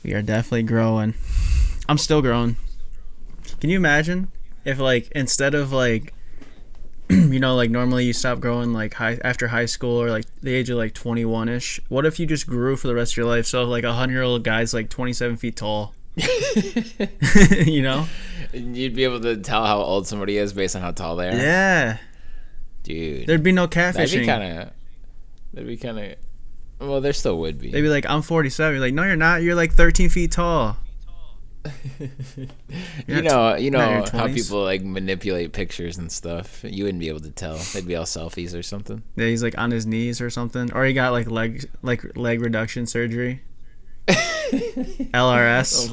We are definitely growing. I'm still growing. Can you imagine if, like, instead of, like, like normally you stop growing, like, after high school or, like, the age of, like, 21-ish. What if you just grew for the rest of your life? So, like, a 100-year-old guy's, like, 27 feet tall. You know? You'd be able to tell how old somebody is based on how tall they are. Yeah. Dude. There'd be no catfishing. That'd be kind of... Well, there still would be. They'd be like, I'm 47. You're like, no, you're not. You're, like, 13 feet tall. You know how people like manipulate pictures and stuff. You wouldn't be able to tell. They'd be all selfies or something. Yeah, he's like on his knees or something, or he got like leg reduction surgery. LRS.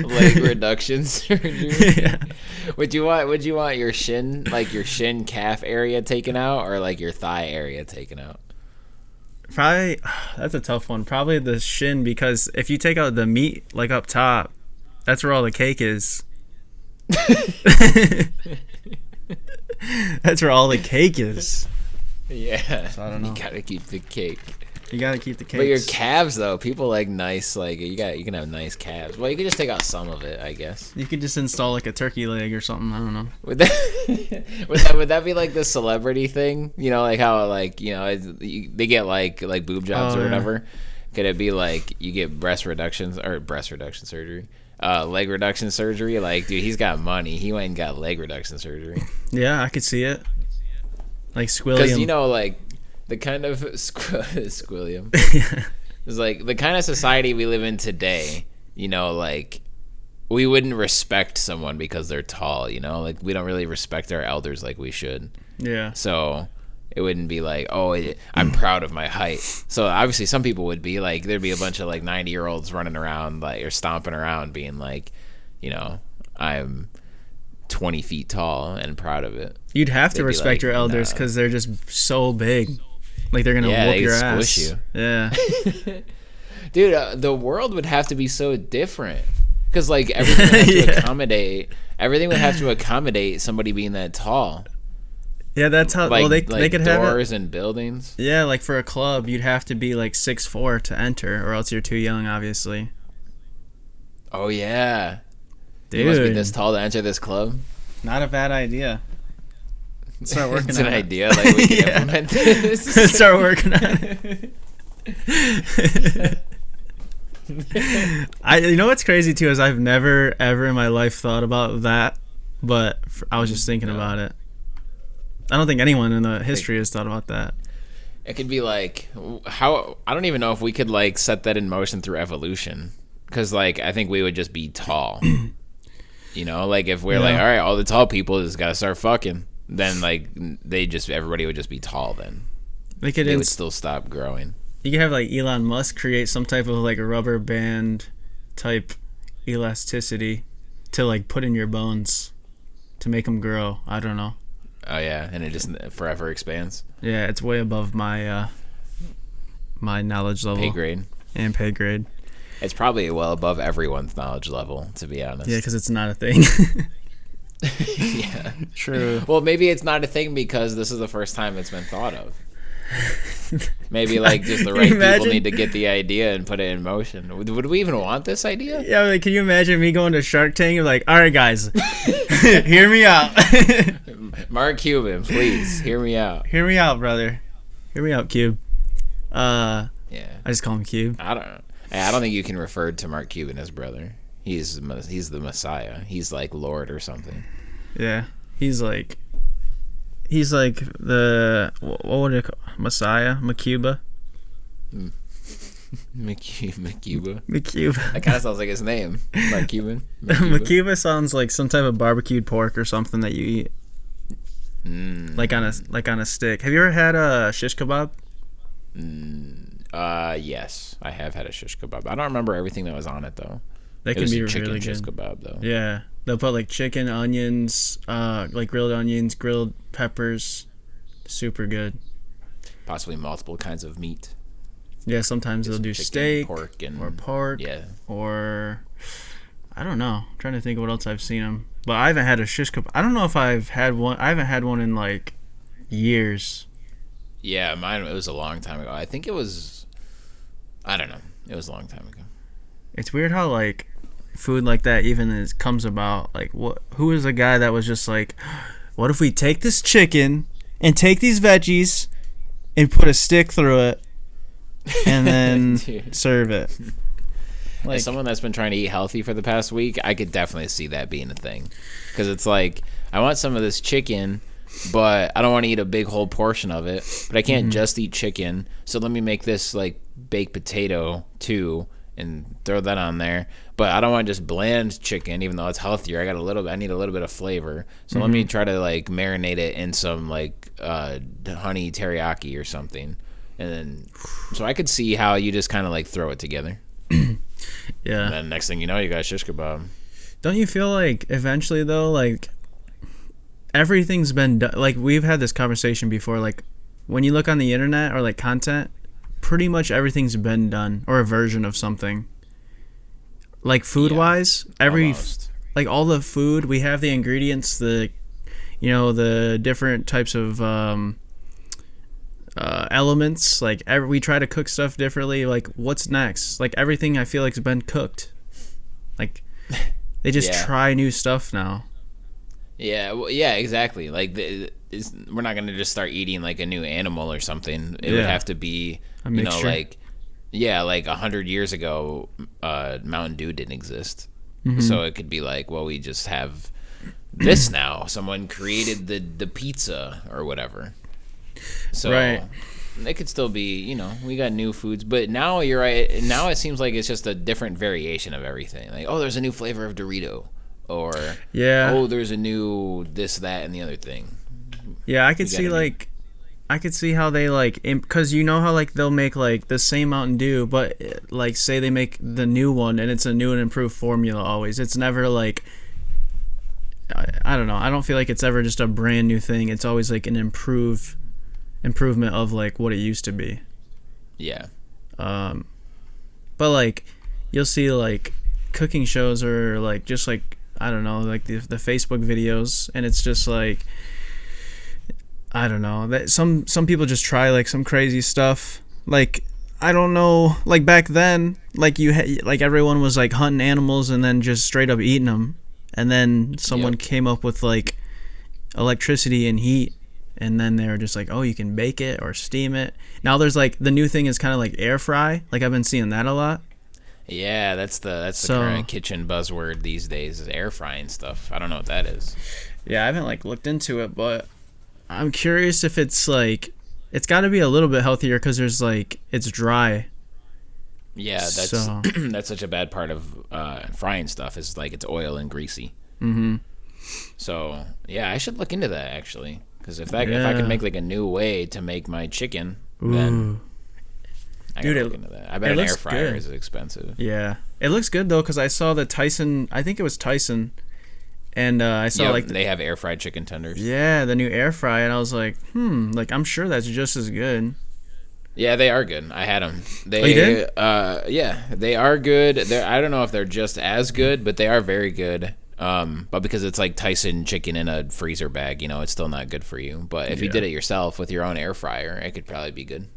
leg reduction surgery. Yeah. Would you want your shin calf area taken out, or like your thigh area taken out? Probably, that's a tough one. Probably the shin, because if you take out the meat, like up top, that's where all the cake is. That's where all the cake is. Yeah. So I don't know. You gotta keep the cake. You gotta keep the cake. But your calves, though, people like nice. Like you can have nice calves. Well, you can just take out some of it, I guess. You could just install like a turkey leg or something. I don't know. Would that be like the celebrity thing? You know, like how they get like boob jobs or whatever. Could it be like you get breast reduction surgery? Leg reduction surgery? Like, dude, he's got money. He went and got leg reduction surgery. Yeah, I could see it. Like squillium. Because like the kind of squillium. It's like the kind of society we live in today. Like we wouldn't respect someone because they're tall. Like we don't really respect our elders like we should. Yeah. So it wouldn't be like, I'm proud of my height. So obviously some people would be like, there'd be a bunch of like 90-year-olds running around like or stomping around being like, I'm 20 feet tall and proud of it. You'd have to respect your elders because they're just so big. Like they're gonna whoop your ass. Squish you. Yeah. Dude, the world would have to be so different because like everything would have to everything would have to accommodate somebody being that tall. Yeah, that's how. Well, they could have doors and buildings. Yeah, like for a club, you'd have to be like 6'4" to enter, or else you're too young, obviously. Oh yeah, dude, you must be this tall to enter this club. Not a bad idea. Let's start working it's on an it. idea. Like we can implement this. Let's start working on it. You know what's crazy too is I've never ever in my life thought about that, but I was just thinking about it. I don't think anyone in the history has thought about that. It could be like how I don't even know if we could like set that in motion through evolution, because like I think we would just be tall. Like if we're like, all right, all the tall people just gotta start fucking, then like everybody would just be tall. Then they would still stop growing. You could have like Elon Musk create some type of like a rubber band type elasticity to like put in your bones to make them grow. I don't know. Oh yeah, and it just forever expands. Yeah, it's way above my my knowledge level. Pay grade. It's probably well above everyone's knowledge level, to be honest. Yeah, because it's not a thing. Yeah, true. Well, maybe it's not a thing because this is the first time it's been thought of. Maybe like just the right people need to get the idea and put it in motion. Would we even want this idea? Yeah, like, can you imagine me going to Shark Tank and like, all right, guys, hear me out. Mark Cuban, please hear me out. Hear me out, brother. Hear me out, Cube. Yeah. I just call him Cube. I don't think you can refer to Mark Cuban as brother. He's the Messiah. He's like Lord or something. Yeah, he's like the what would it call? Messiah, Macuba. Macuba. That kind of sounds like his name, Mark Cuban. Macuba sounds like some type of barbecued pork or something that you eat, like on a stick. Have you ever had a shish kebab? Yes, I have had a shish kebab. I don't remember everything that was on it though. That can be really chicken good. Shish kebab though. Yeah, they'll put like chicken, onions, like grilled onions, grilled peppers. Super good. Possibly multiple kinds of meat. Yeah, sometimes they'll do chicken, steak pork. Yeah. Or I don't know. I'm trying to think of what else I've seen them. But I haven't had a shish kebab. I don't know if I've had one. I haven't had one in like years. Yeah, mine. It was a long time ago. I think it was I don't know. It was a long time ago. It's weird how like food like that comes about. Like who was the guy that was just like, what if we take this chicken and take these veggies and put a stick through it and then serve it? Like, as someone that's been trying to eat healthy for the past week, I could definitely see that being a thing. Because it's like, I want some of this chicken, but I don't want to eat a big whole portion of it. But I can't just eat chicken, so let me make this like baked potato too and throw that on there. But I don't want just bland chicken, even though it's healthier. I need a little bit of flavor. So let me try to like marinate it in some like honey teriyaki or something. And then, so I could see how you just kind of like throw it together. Yeah. And then next thing you know, you got a shish kebab. Don't you feel like eventually though, like everything's been done? Like we've had this conversation before. Like when you look on the internet or like content, pretty much everything's been done or a version of something. Like food wise, like all the food we have, the ingredients, the different types of elements. Like we try to cook stuff differently. Like what's next? Like everything I feel like has been cooked. Like they just try new stuff now. Yeah, well, yeah, exactly. Like we're not gonna just start eating like a new animal or something. It would have to be a mixture. Like 100 years ago, Mountain Dew didn't exist. So it could be like, well, we just have this now. Someone created the pizza or whatever. So it could still be, we got new foods. But now you're right. Now it seems like it's just a different variation of everything. Like, oh, there's a new flavor of Dorito. Or, oh, there's a new this, that, and the other thing. Yeah, I could see how they like, because how like they'll make like the same Mountain Dew, but like say they make the new one and it's a new and improved formula always. It's never like, I don't know. I don't feel like it's ever just a brand new thing. It's always like an improvement of like what it used to be. Yeah. But like you'll see like cooking shows or like just like, I don't know, like the Facebook videos, and it's just like, I don't know, that some people just try like some crazy stuff. Like I don't know, like back then, like like everyone was like hunting animals and then just straight up eating them, and then someone came up with like electricity and heat, and then they were just like, oh, you can bake it or steam it. Now there's like the new thing is kind of like air fry. Like I've been seeing that a lot. Yeah, that's the current kitchen buzzword these days, is air frying stuff. I don't know what that is. Yeah, I haven't like looked into it, but I'm curious if it's like, it's got to be a little bit healthier because there's like, it's dry. Yeah, that's that's such a bad part of frying stuff, is like it's oil and greasy. So yeah, I should look into that actually, because if I could make like a new way to make my chicken, then I gotta look into that. I bet an air fryer is expensive. Yeah, it looks good though, because I saw the Tyson. I think it was Tyson, and I saw like they have air fried chicken tenders. Yeah, the new air fry, and I was like, like I'm sure that's just as good. Yeah, they are good. I had them. You did? Yeah, they are good. I don't know if they're just as good, but they are very good. But because it's like Tyson chicken in a freezer bag, it's still not good for you. But if you did it yourself with your own air fryer, it could probably be good.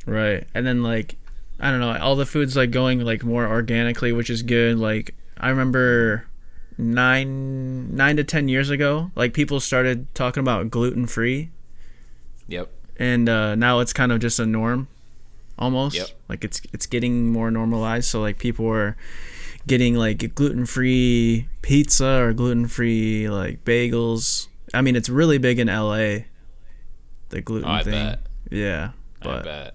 Right. And then like, I don't know, all the food's like going like more organically, which is good. Like I remember 9 to 10 years ago, like people started talking about gluten free. Yep. And now it's kind of just a norm almost. Yep. Like it's getting more normalized. So like people are getting like gluten free pizza or gluten free like bagels. I mean, it's really big in LA, the gluten thing. Bet. Yeah. But I bet.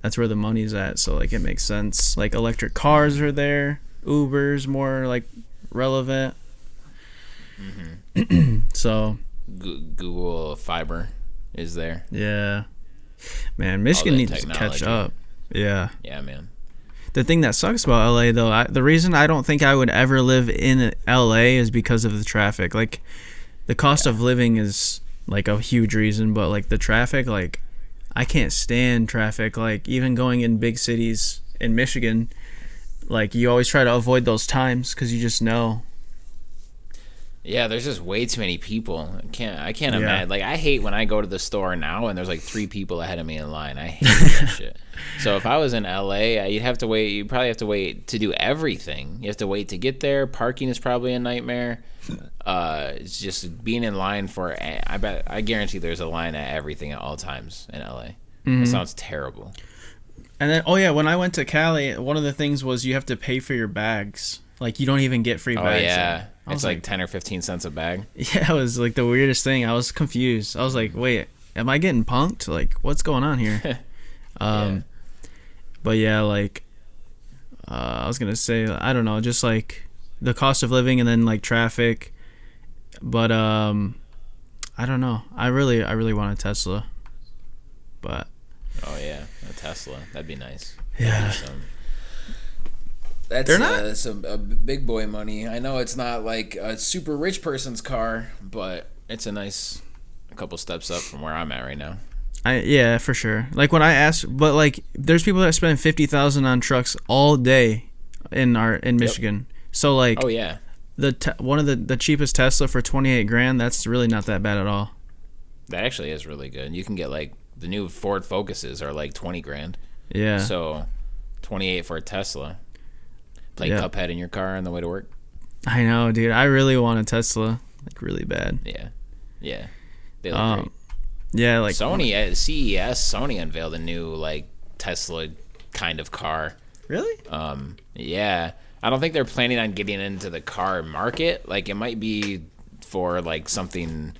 That's where the money's at, so like it makes sense. Like electric cars are there, Uber's more like relevant. So Google Fiber is there. Yeah, man, Michigan needs to catch up. Yeah, man. The thing that sucks about LA though, the reason I don't think I would ever live in LA is because of the traffic. Like the cost of living is like a huge reason, but like the traffic, like I can't stand traffic. Like even going in big cities in Michigan, like you always try to avoid those times because you just know. Yeah, there's just way too many people. I can't Yeah. imagine. Like, I hate when I go to the store now and there's like 3 people ahead of me in line. I hate that shit. So if I was in LA, you'd have to wait. You'd probably have to wait to do everything. You have to wait to get there. Parking is probably a nightmare. It's just being in line for. I guarantee there's a line at everything at all times in LA. That sounds terrible. And then, oh yeah, when I went to Cali, one of the things was you have to pay for your bags. Like, you don't even get free bags. Oh yeah, it's it's like 10 or 15 cents a bag. Yeah, it was like the weirdest thing. I was confused. I was like, wait, am I getting punked? Like, what's going on here? Yeah. But yeah, like, I was gonna say, I don't know, just like the cost of living and then like traffic. But I don't know. I really want a Tesla. But Oh yeah, a Tesla. That'd be nice. yeah, That's They're not- some big boy money. I know it's not like a super rich person's car, but it's a couple steps up from where I'm at right now. yeah, for sure. Like when I asked, but like there's people that spend 50,000 on trucks all day in Michigan. So like, Oh yeah, one of the cheapest Tesla for 28 grand. That's really not that bad at all. that actually is really good. You can get like the new Ford Focuses are like 20 grand. Yeah. So 28 for a Tesla. Play Yeah. Cuphead in your car on the way to work. I know, dude. I really want a Tesla, like really bad. Yeah, yeah. They look great. Yeah, like Sony at CES, Sony unveiled a new like Tesla kind of car. Really? Yeah. I don't think they're planning on getting into the car market. Like it might be for like something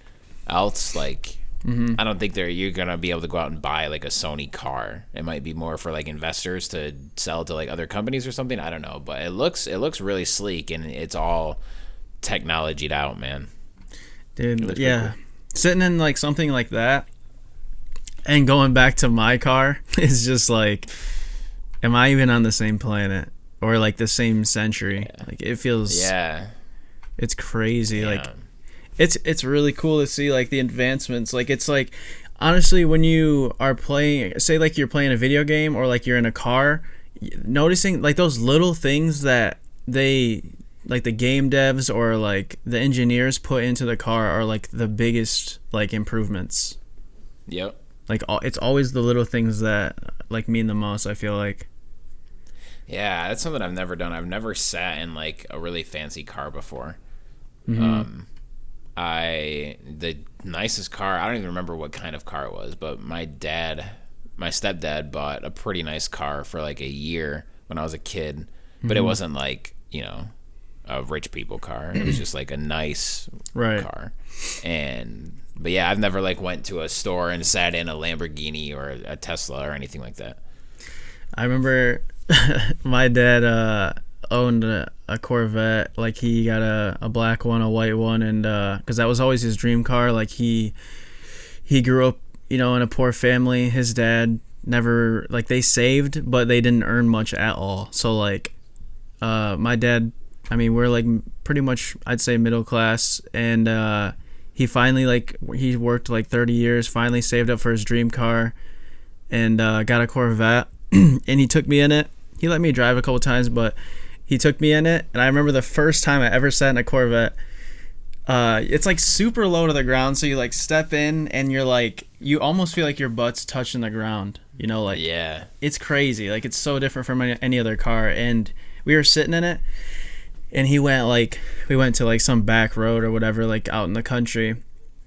else. Like I don't think you're gonna be able to go out and buy like a Sony car. It might be more for like investors to sell to like other companies or something. I don't know, but it looks really sleek and it's all technologied out, man. Dude, yeah. Sitting in like something like that and going back to my car is just like, am I even on the same planet or like the same century? Yeah. Like it feels, it's crazy. Yeah. Like it's really cool to see like the advancements. Like it's like, honestly, when you are playing, say like you're playing a video game or like you're in a car, noticing like those little things that like the game devs or like the engineers put into the car are like the biggest like improvements. Yep. Like it's always the little things that like mean the most, I feel like. Yeah, that's something I've never done. I've never sat in like a really fancy car before. The nicest car, I don't even remember what kind of car it was, but my stepdad bought a pretty nice car for like a year when I was a kid, but it wasn't like, a rich people car. It was just like a nice car. But yeah, I've never like went to a store and sat in a Lamborghini or a Tesla or anything like that. I remember my dad owned a Corvette. Like he got a black one, a white one, and because that was always his dream car. Like he grew up, in a poor family. His dad never, like, they saved, but they didn't earn much at all. So like my dad, I mean, we're like pretty much, I'd say, middle class, and he finally, like, he worked like 30 years, finally saved up for his dream car, and got a Corvette. And he took me in it. He let me drive a couple times, but he took me in it. And I remember the first time I ever sat in a Corvette, it's like super low to the ground, so you like step in and you're like, you almost feel like your butt's touching the ground, like, yeah, it's crazy. Like, it's so different from any other car. And we were sitting in it, and we went to like some back road or whatever, like out in the country,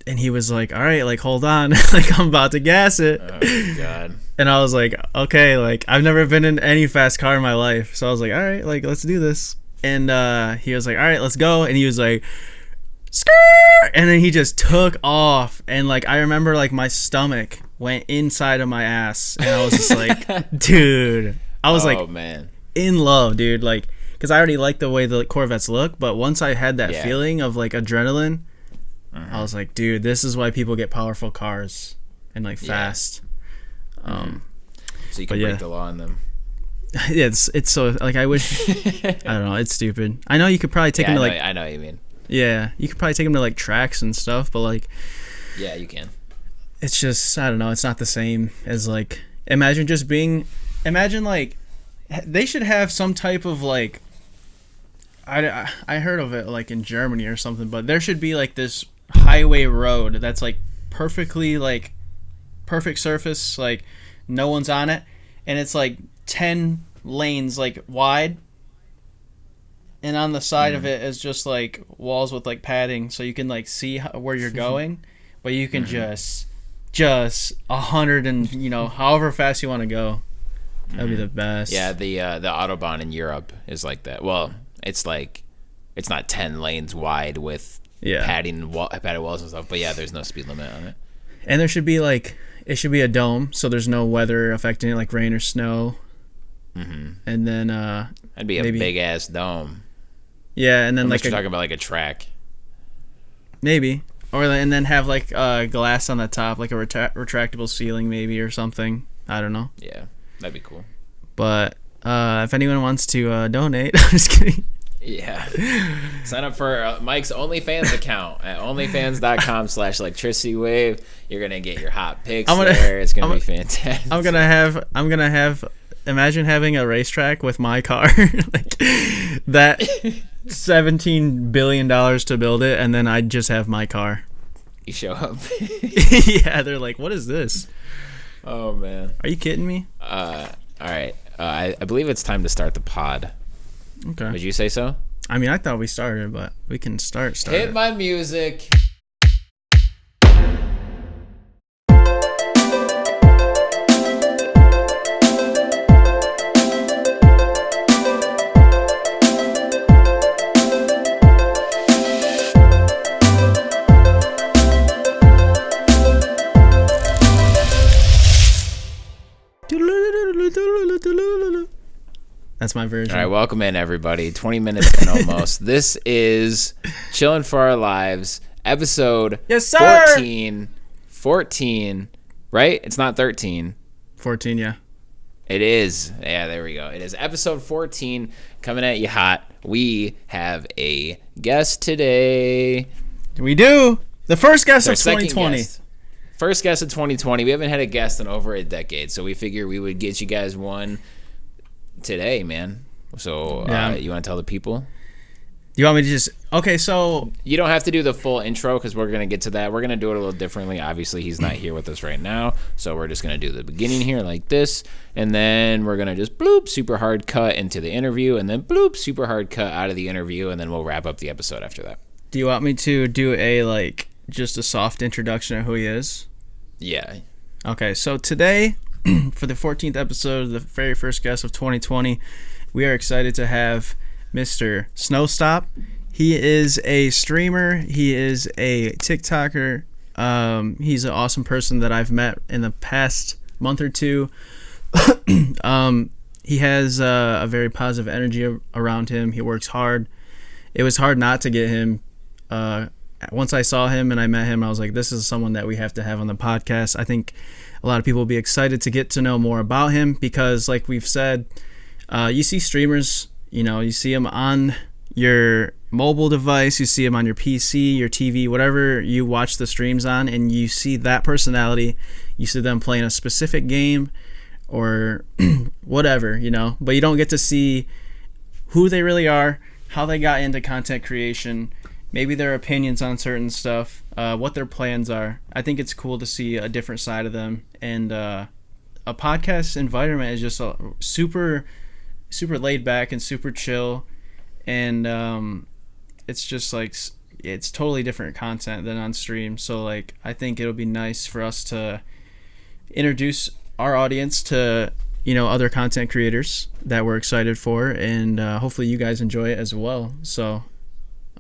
and he was like, all right, like, hold on, like, I'm about to gas it. Oh God. And I was like, okay, like, I've never been in any fast car in my life, so I was like, all right, like, let's do this. And he was like, all right, let's go. And he was like, skirt, and then he just took off, and like, I remember like my stomach went inside of my ass, and I was just like, dude, I was like, man, in love, dude, like, because I already liked the way the Corvettes look, but once I had that feeling of like adrenaline, I was like, dude, this is why people get powerful cars and like fast. So you can break the law on them. Yeah, it's so, like, I wish, I don't know, it's stupid. I know you could probably take them to like, I know what you mean. Yeah, you could probably take them to like tracks and stuff, but like, yeah, you can. It's just, I don't know, it's not the same as like, imagine like, they should have some type of like, I heard of it like in Germany or something, but there should be like this highway road that's like perfectly like perfect surface, like no one's on it, and it's like 10 lanes like wide, and on the side of it is just like walls with like padding, so you can like see where you're going, but you can just 100 and however fast you want to go. That'd be the best. Yeah, the Autobahn in Europe is like that. Well, it's like it's not 10 lanes wide with padded walls and stuff, but yeah, there's no speed limit on it. And there should be like it should be a dome, so there's no weather affecting it, like rain or snow. And then that'd be a big ass dome. Yeah, and then you're talking about like a track. Maybe. And then have like glass on the top, like a retractable ceiling maybe or something. I don't know. Yeah, that'd be cool. But if anyone wants to donate, I'm just kidding. Yeah. Sign up for Mike's OnlyFans account at onlyfans.com/electricitywave. You're going to get your hot pics there. It's going to be fantastic. I'm going to have imagine having a racetrack with my car, like that $17 billion to build it, and then I'd just have my car. You show up. Yeah, they're like, what is this? Oh, man. Are you kidding me? All right. I believe it's time to start the pod. Okay. Would you say so? I mean, I thought we started, but we can start. Hit my music. That's my version. All right, welcome in, everybody. 20 minutes in almost. This is Chillin' for Our Lives, episode 14. 14, right? It's not 13. 14, yeah. It is. Yeah, there we go. It is episode 14, coming at you hot. We have a guest today. We do. The first guest of 2020. First guest of 2020. We haven't had a guest in over a decade, so we figured we would get you guys one today, man. So you want to tell the people? You want me to just so you don't have to do the full intro because we're gonna get to that. We're gonna do it a little differently. Obviously he's not here with us right now, so we're just gonna do the beginning here like this, and then we're gonna just bloop super hard cut into the interview, and then bloop super hard cut out of the interview, and then we'll wrap up the episode after that. Do you want me to do a just a soft introduction of who he is? Yeah. Okay, so today for the 14th episode of the very first guest of 2020, we are excited to have Mr. SnowStop. He is a streamer. He is a TikToker. He's an awesome person that I've met in the past month or two. He has a very positive energy around him. He works hard. It was hard not to get him. Once I saw him and I met him, I was like, this is someone that we have to have on the podcast. I think a lot of people will be excited to get to know more about him because, like we've said, you see streamers, you see them on your mobile device, you see them on your PC, your TV, whatever you watch the streams on, and you see that personality. You see them playing a specific game or whatever, but you don't get to see who they really are, how they got into content creation, maybe their opinions on certain stuff, what their plans are. I think it's cool to see a different side of them, and a podcast environment is just super laid back and super chill, and it's just like it's totally different content than on stream. So I think it'll be nice for us to introduce our audience to other content creators that we're excited for, and hopefully you guys enjoy it as well. So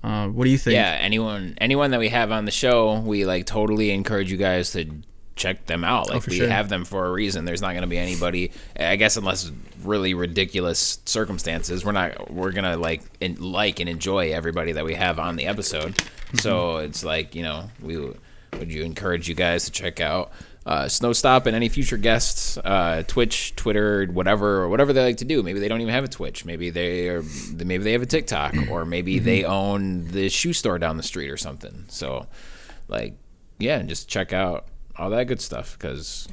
what do you think? Yeah, anyone that we have on the show, we totally encourage you guys to check them out. We have them for a reason. There's not going to be anybody, I guess, unless really ridiculous circumstances. We're gonna like and enjoy everybody that we have on the episode. So it's we would encourage you guys to check out SnowStop and any future guests, Twitch, Twitter, whatever they like to do. Maybe they don't even have a Twitch. Maybe they have a TikTok, or maybe they own the shoe store down the street or something. So just check out all that good stuff because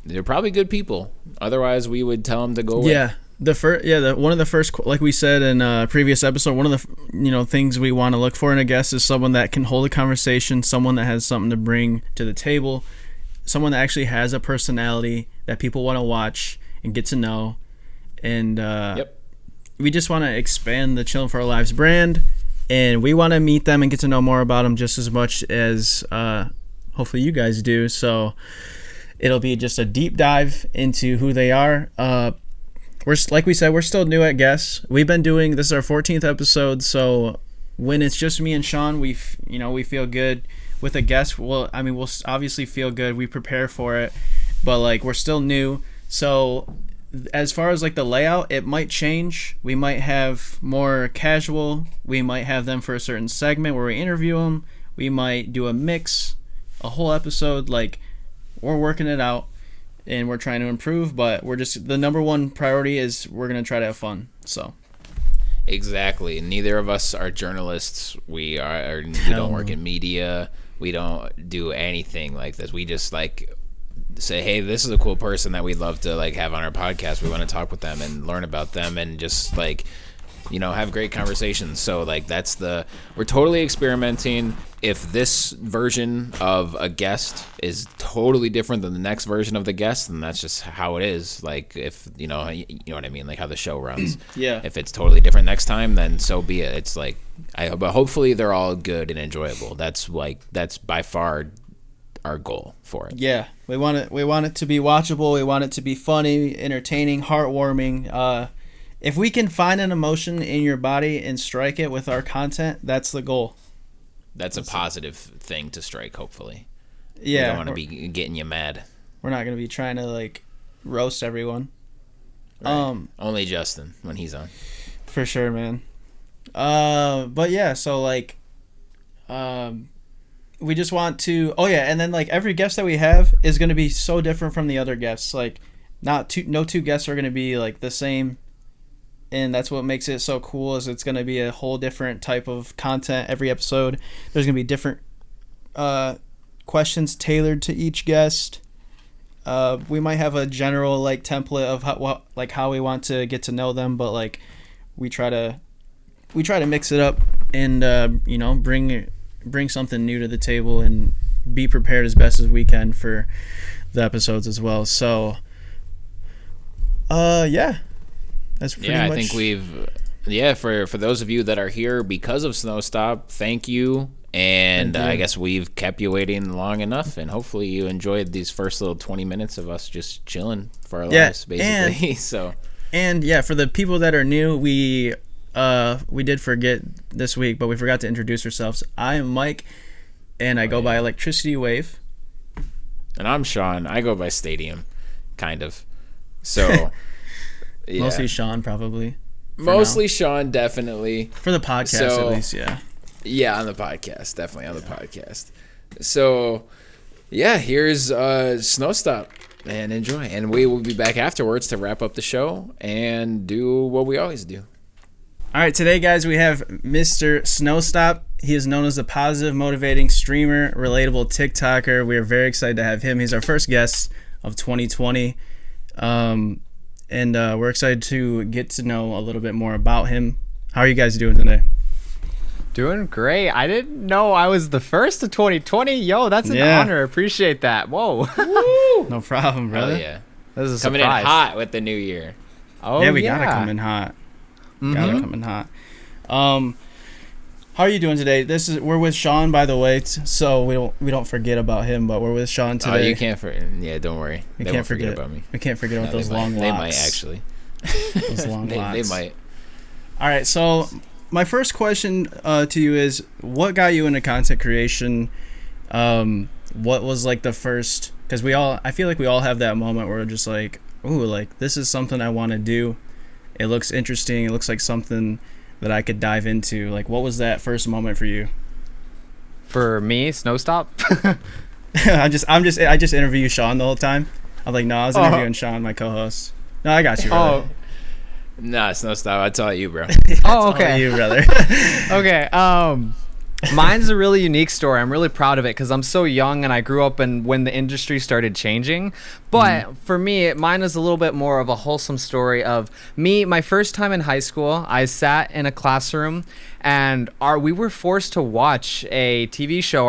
they're probably good people. Otherwise, we would tell them to go away. Yeah, one of the first, like we said in a previous episode, one of the things we want to look for in a guest is someone that can hold a conversation, someone that has something to bring to the table, someone that actually has a personality that people want to watch and get to know. And we just want to expand the Chillin' for Our Lives brand, and we want to meet them and get to know more about them just as much as hopefully you guys do. So it'll be just a deep dive into who they are. We're, like we said, we're still new at guests. We've been doing, this is our 14th episode, so when it's just me and Sean, we feel good. With a guest, we'll obviously feel good. We prepare for it, but like we're still new. So as far as like the layout, it might change. We might have more casual. We might have them for a certain segment where we interview them. We might do a mix, a whole episode. Like, we're working it out. And we're trying to improve, but the number one priority is we're going to try to have fun. So exactly. Neither of us are journalists. We don't work in media. We don't do anything like this. We just like say, hey, this is a cool person that we'd love to like have on our podcast. We want to talk with them and learn about them and just like, have great conversations. So like we're totally experimenting. If this version of a guest is totally different than the next version of the guest, then that's just how it is. Like if you know what I mean, like how the show runs. Yeah. If it's totally different next time, then so be it. It's like but hopefully they're all good and enjoyable. That's by far our goal for it. Yeah. We want it to be watchable. We want it to be funny, entertaining, heartwarming. If we can find an emotion in your body and strike it with our content, that's the goal. That's a positive thing to strike, hopefully. Yeah. We don't want to be getting you mad. We're not going to be trying to, like, roast everyone. Right. Only Justin when he's on. For sure, man. But, yeah, so, like, we just want to... Oh, yeah, and then, like, every guest that we have is going to be so different from the other guests. Like, no two guests are going to be, like, the same. And that's what makes it so cool is it's going to be a whole different type of content every episode. There's going to be different questions tailored to each guest. We might have a general like template of how we want to get to know them, but like we try to mix it up and bring something new to the table and be prepared as best as we can for the episodes as well. So yeah. That's pretty much... I think for those of you that are here because of SnowStop, thank you. And I guess we've kept you waiting long enough, and hopefully you enjoyed these first little 20 minutes of us just chilling for our lives, basically. And for the people that are new, we did forget this week, but we forgot to introduce ourselves. I am Mike, and I go by ElectricityWave. And I'm Sean. I go by Stadium, kind of. So... Yeah. Mostly Sean, probably. Mostly Sean, definitely. For the podcast, at least, yeah. Yeah, on the podcast. Definitely on the podcast. So, yeah, here's SnowStop. And enjoy. And we will be back afterwards to wrap up the show and do what we always do. All right, today, guys, we have Mr. SnowStop. He is known as a positive, motivating streamer, relatable TikToker. We are very excited to have him. He's our first guest of 2020. And we're excited to get to know a little bit more about him. How are you guys doing today? Doing great. I didn't know I was the first of 2020. Yo, that's an honor. Appreciate that. Whoa. Woo! No problem, brother. Oh, yeah. This is a coming surprise. in hot with the new year. Oh, yeah. We gotta come in hot. Gotta come in hot. How are you doing today? We're with Sean, by the way, so we don't forget about him. But we're with Sean today. Oh, you can't don't worry. They can't won't forget about me. We can't forget about those long locks. They might actually. Those long locks. They might. All right. So my first question to you is, what got you into content creation? What was like the first? Because I feel like we all have that moment where we're just like, ooh, like this is something I want to do. It looks interesting. It looks like something that I could dive into. Like, what was that first moment for you? For me, SnowStop. I just interview Sean the whole time. I'm like, no, I was interviewing Sean, my co-host. No, I got you, brother. Nah, SnowStop. I taught you, bro. Oh, okay. You, brother. Okay. Mine's a really unique story. I'm really proud of it because I'm so young and I grew up when the industry started changing. But for me, mine is a little bit more of a wholesome story of me. My first time in high school, I sat in a classroom and we were forced to watch a TV show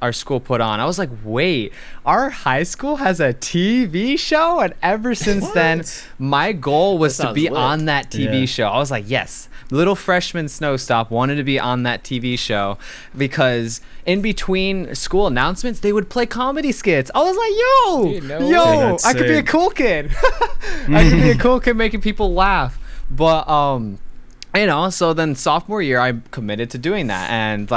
our school put on. I was like, wait, our high school has a TV show? And ever since then, my goal was to be on that TV show. I was like, yes. Little freshman SnowStop wanted to be on that TV show because in between school announcements, they would play comedy skits. I was like, I could be a cool kid. I could be a cool kid making people laugh. But, so then sophomore year, I committed to doing that. And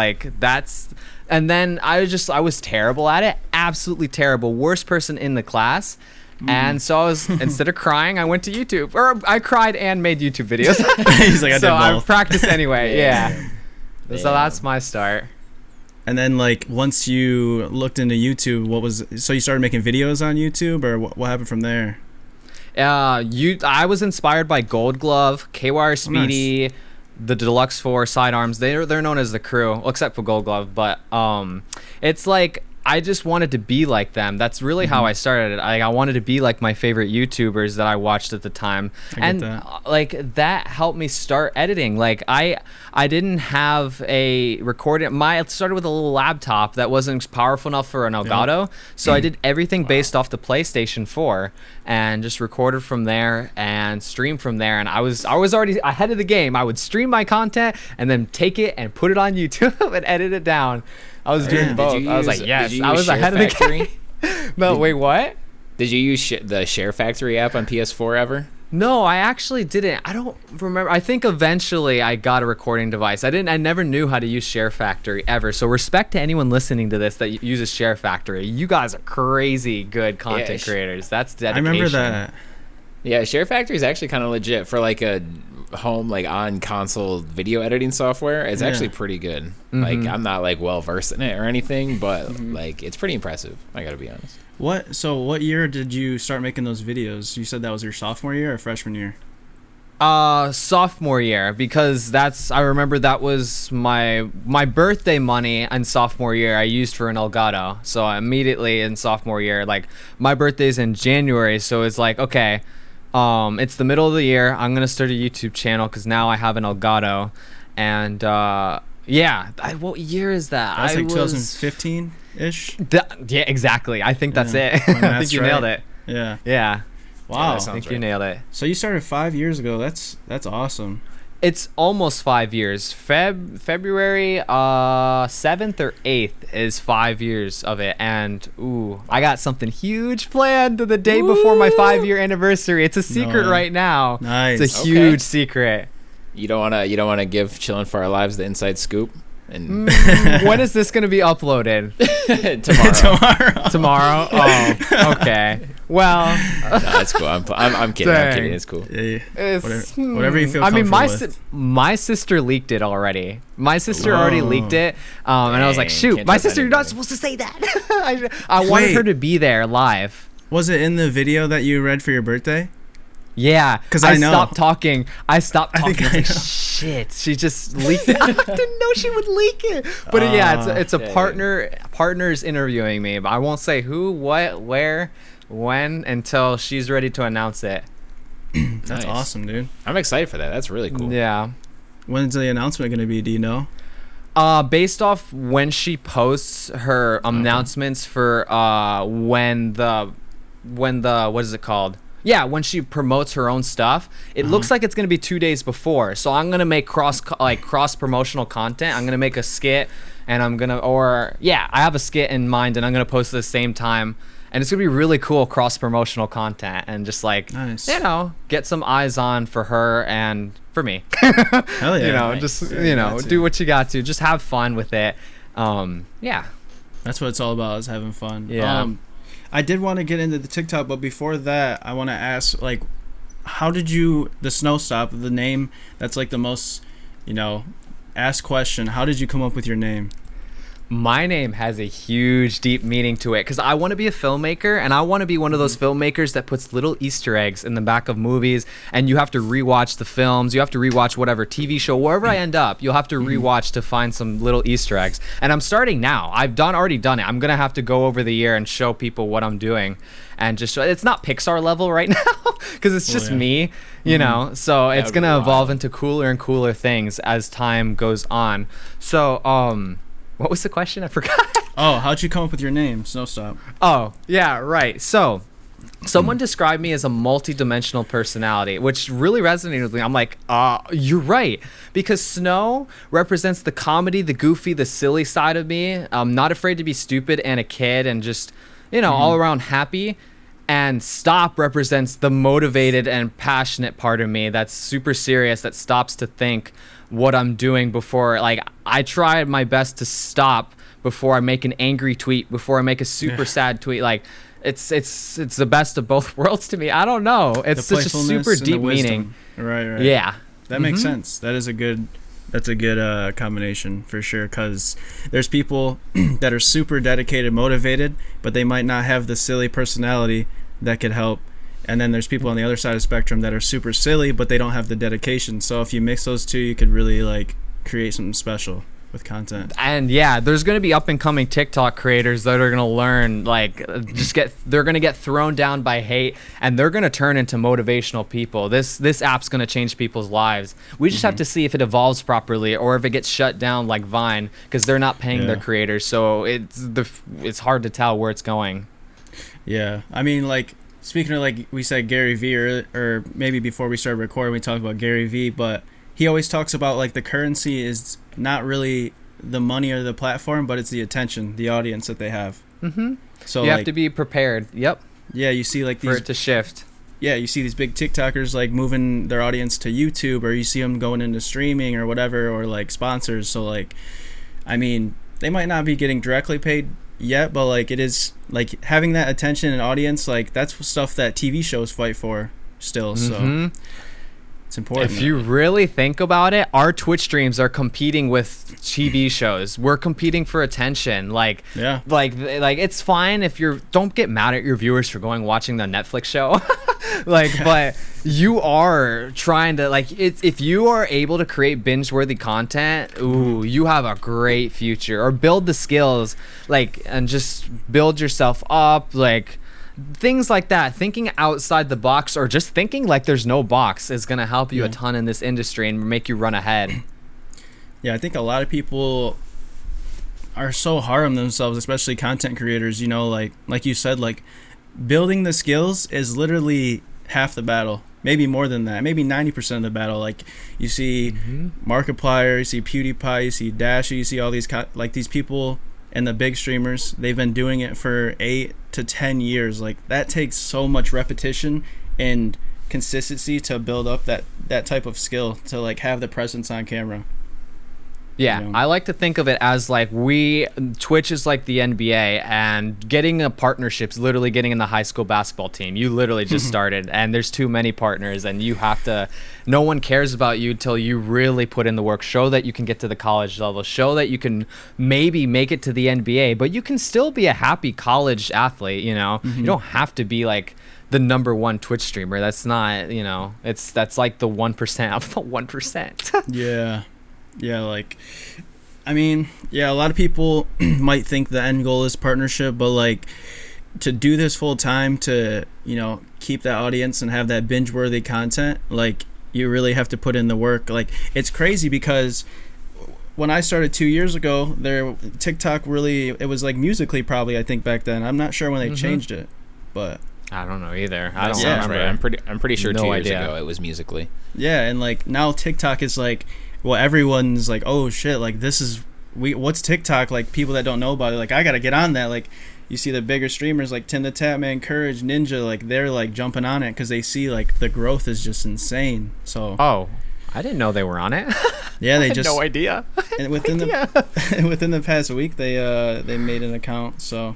and then I was terrible at it. Absolutely terrible. Worst person in the class. And so I was, instead of crying, I went to YouTube. Or I cried and made YouTube videos. He's like, I did both. I practiced anyway, yeah. So that's my start. And then, like, once you looked into YouTube, so you started making videos on YouTube, or what happened from there? I was inspired by Gold Glove, K-Wire Speedy, nice. The Deluxe 4, Sidearms. They're known as the crew, well, except for Gold Glove. But it's like, I just wanted to be like them. That's really how I started it. I wanted to be like my favorite YouTubers that I watched at the time. That helped me start editing. Like I didn't have a recording. It started with a little laptop that wasn't powerful enough for an Elgato. So I did everything based off the PlayStation 4 and just recorded from there and streamed from there. And I was already ahead of the game. I would stream my content and then take it and put it on YouTube and edit it down. I was doing both. I was like, yes, I was ahead of the game. No, wait, what? Did you use the Share Factory app on PS4 ever? No, I actually didn't. I don't remember. I think eventually I got a recording device. I never knew how to use Share Factory ever. So respect to anyone listening to this that uses Share Factory. You guys are crazy good content creators. That's dedication. I remember that. Yeah, Share Factory is actually kind of legit for like a home, like on console video editing software. It's actually pretty good. Like I'm not like well versed in it or anything, but like it's pretty impressive. I gotta be honest. What year did you start making those videos? You said that was your sophomore year or freshman year? Sophomore year, because I remember that was my birthday money in sophomore year I used for an Elgato. So immediately in sophomore year, like my birthday's in January, so it's like, okay, it's the middle of the year. I'm gonna start a YouTube channel because now I have an Elgato, and what year is that? That's like 2015 ish. Yeah, exactly. I think that's it. I think you nailed it. Yeah. Yeah. Wow. I think you nailed it. So you started 5 years ago. That's awesome. It's almost 5 years. February 7th or 8th is 5 years of it, and I got something huge planned the day before my 5-year anniversary. It's a secret right now. Nice. It's a huge secret. You don't wanna give Chillin' for Our Lives the inside scoop. And when is this gonna be uploaded? Tomorrow. Oh, okay. Well, no, that's cool. I'm kidding. Dang. I'm kidding. It's cool. Yeah. Whatever you feel comfortable with. My sister leaked it already. My sister already leaked it, and I was like, shoot, my sister, you're not supposed to say that. I wanted her to be there live. Was it in the video that you read for your birthday? Yeah, because I stopped talking. I stopped talking. I was like, shit, she just leaked it. I didn't know she would leak it. But it's a partner's interviewing me. But I won't say who, what, where, when until she's ready to announce it. That's awesome, dude. I'm excited for that. That's really cool. Yeah. When's the announcement going to be? Do you know? Based off when she posts her announcements for when the what is it called? Yeah, when she promotes her own stuff, it looks like it's gonna be 2 days before. So I'm gonna make cross promotional content. I'm gonna make a skit, and I have a skit in mind, and I'm gonna post at the same time, and it's gonna be really cool cross promotional content, and just like nice. Get some eyes on for her and for me. Hell yeah! Nice. Do what you got to. Just have fun with it. Yeah. That's what it's all about, is having fun. Yeah. I did want to get into the TikTok, but before that, I want to ask, like, how did the SnowStop, the name that's like the most, asked question, how did you come up with your name? My name has a huge, deep meaning to it because I want to be a filmmaker, and I want to be one of those filmmakers that puts little Easter eggs in the back of movies, and you have to rewatch the films. You have to rewatch whatever TV show, wherever I end up, you'll have to rewatch to find some little Easter eggs. And I'm starting now. I've already done it. I'm going to have to go over the year and show people what I'm doing. And just it's not Pixar level right now because it's just me, you know, so it's going to evolve into cooler and cooler things as time goes on. So, what was the question? I forgot. Oh, how'd you come up with your name, SnowStop? Oh, yeah, right. So, someone described me as a multi-dimensional personality, which really resonated with me. I'm like, you're right. Because Snow represents the comedy, the goofy, the silly side of me. I'm not afraid to be stupid and a kid and just, you know, all around happy. And Stop represents the motivated and passionate part of me that's super serious, that stops to think what I'm doing before. Like, I try my best to stop before I make an angry tweet, before I make a super sad tweet. Like, it's the best of both worlds to me. I don't know. It's such a super deep meaning. Right. Yeah. That makes sense. That's a good combination for sure, because there's people that are super dedicated, motivated, but they might not have the silly personality that could help. And then there's people on the other side of the spectrum that are super silly, but they don't have the dedication. So if you mix those two, you could really like create something special with content. And yeah, there's going to be up and coming TikTok creators that are going to learn, like, they're going to get thrown down by hate, and they're going to turn into motivational people. This app's going to change people's lives. We just have to see if it evolves properly or if it gets shut down like Vine, because they're not paying their creators. So it's hard to tell where it's going. Yeah. I mean, like, speaking of, like, we said Gary Vee, or maybe before we started recording, we talked about Gary Vee, but he always talks about, like, the currency is not really the money or the platform, but it's the attention, the audience that they have. So you have to be prepared. Yep. Yeah, you see, like, these, for it to shift. Yeah, you see these big TikTokers, like, moving their audience to YouTube, or you see them going into streaming or whatever, or, like, sponsors. So, like, I mean, they might not be getting directly paid yet, but, like, it is, like, having that attention and audience, like, that's stuff that TV shows fight for still. So it's important. If you really think about it, our Twitch streams are competing with TV shows. We're competing for attention. Like it's fine if don't get mad at your viewers for watching the Netflix show. But you are trying to, like, if you are able to create binge-worthy content, you have a great future. Or build the skills, like, and just build yourself up, like, things like that. Thinking outside the box, or just thinking like there's no box, is going to help you a ton in this industry and make you run ahead. Yeah, I think a lot of people are so hard on themselves, especially content creators, you know, like you said, like, building the skills is literally half the battle, maybe more than that, maybe 90% of the battle. Like, you see Markiplier, you see PewDiePie, you see Dashy, you see all these these people and the big streamers. They've been doing it for 8 to 10 years. Like, that takes so much repetition and consistency to build up that type of skill, to, like, have the presence on camera. Yeah, you know? I like to think of it as, like, Twitch is like the NBA, and getting a partnership's literally getting in the high school basketball team. You literally just started, and there's too many partners, and you have to, no one cares about you till you really put in the work. Show that you can get to the college level, show that you can maybe make it to the NBA, but you can still be a happy college athlete, you know? You don't have to be, like, the #1 Twitch streamer. That's not, you know, that's like the 1% of the 1%. Yeah, like, I mean, yeah, a lot of people might think the end goal is partnership, but, like, to do this full time, to, you know, keep that audience and have that binge-worthy content, like, you really have to put in the work. Like, it's crazy because when I started 2 years ago, TikTok really, it was like Musical.ly probably, I think, back then. I'm not sure when they changed it, but I don't know either. I don't remember. remember. I'm pretty sure 2 years ago it was Musical.ly. Yeah, and, like, now TikTok is like, well, everyone's like, oh shit, like, what's TikTok? Like, people that don't know about it, like, I gotta get on that. Like, you see the bigger streamers like Tim the Tatman, Courage, Ninja, like, they're, like, jumping on it because they see, like, the growth is just insane. So I didn't know they were on it. Yeah, they I had no idea. And within the past week, they made an account. So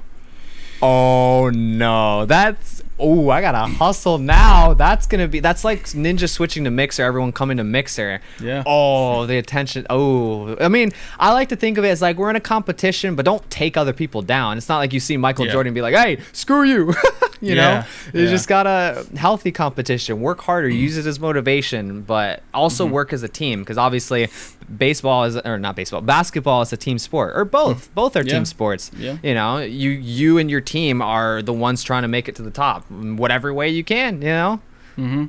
Oh no, I gotta hustle now. That's like Ninja switching to Mixer, everyone coming to Mixer. Yeah. Oh, the attention. Oh, I mean, I like to think of it as like we're in a competition, but don't take other people down. It's not like you see Michael Jordan be like, hey, screw you. You know, you just got a healthy competition. Work harder, use it as motivation, but also work as a team, because obviously basketball is a team sport, or both are team sports. You know, you and your team are the ones trying to make it to the top whatever way you can, you know.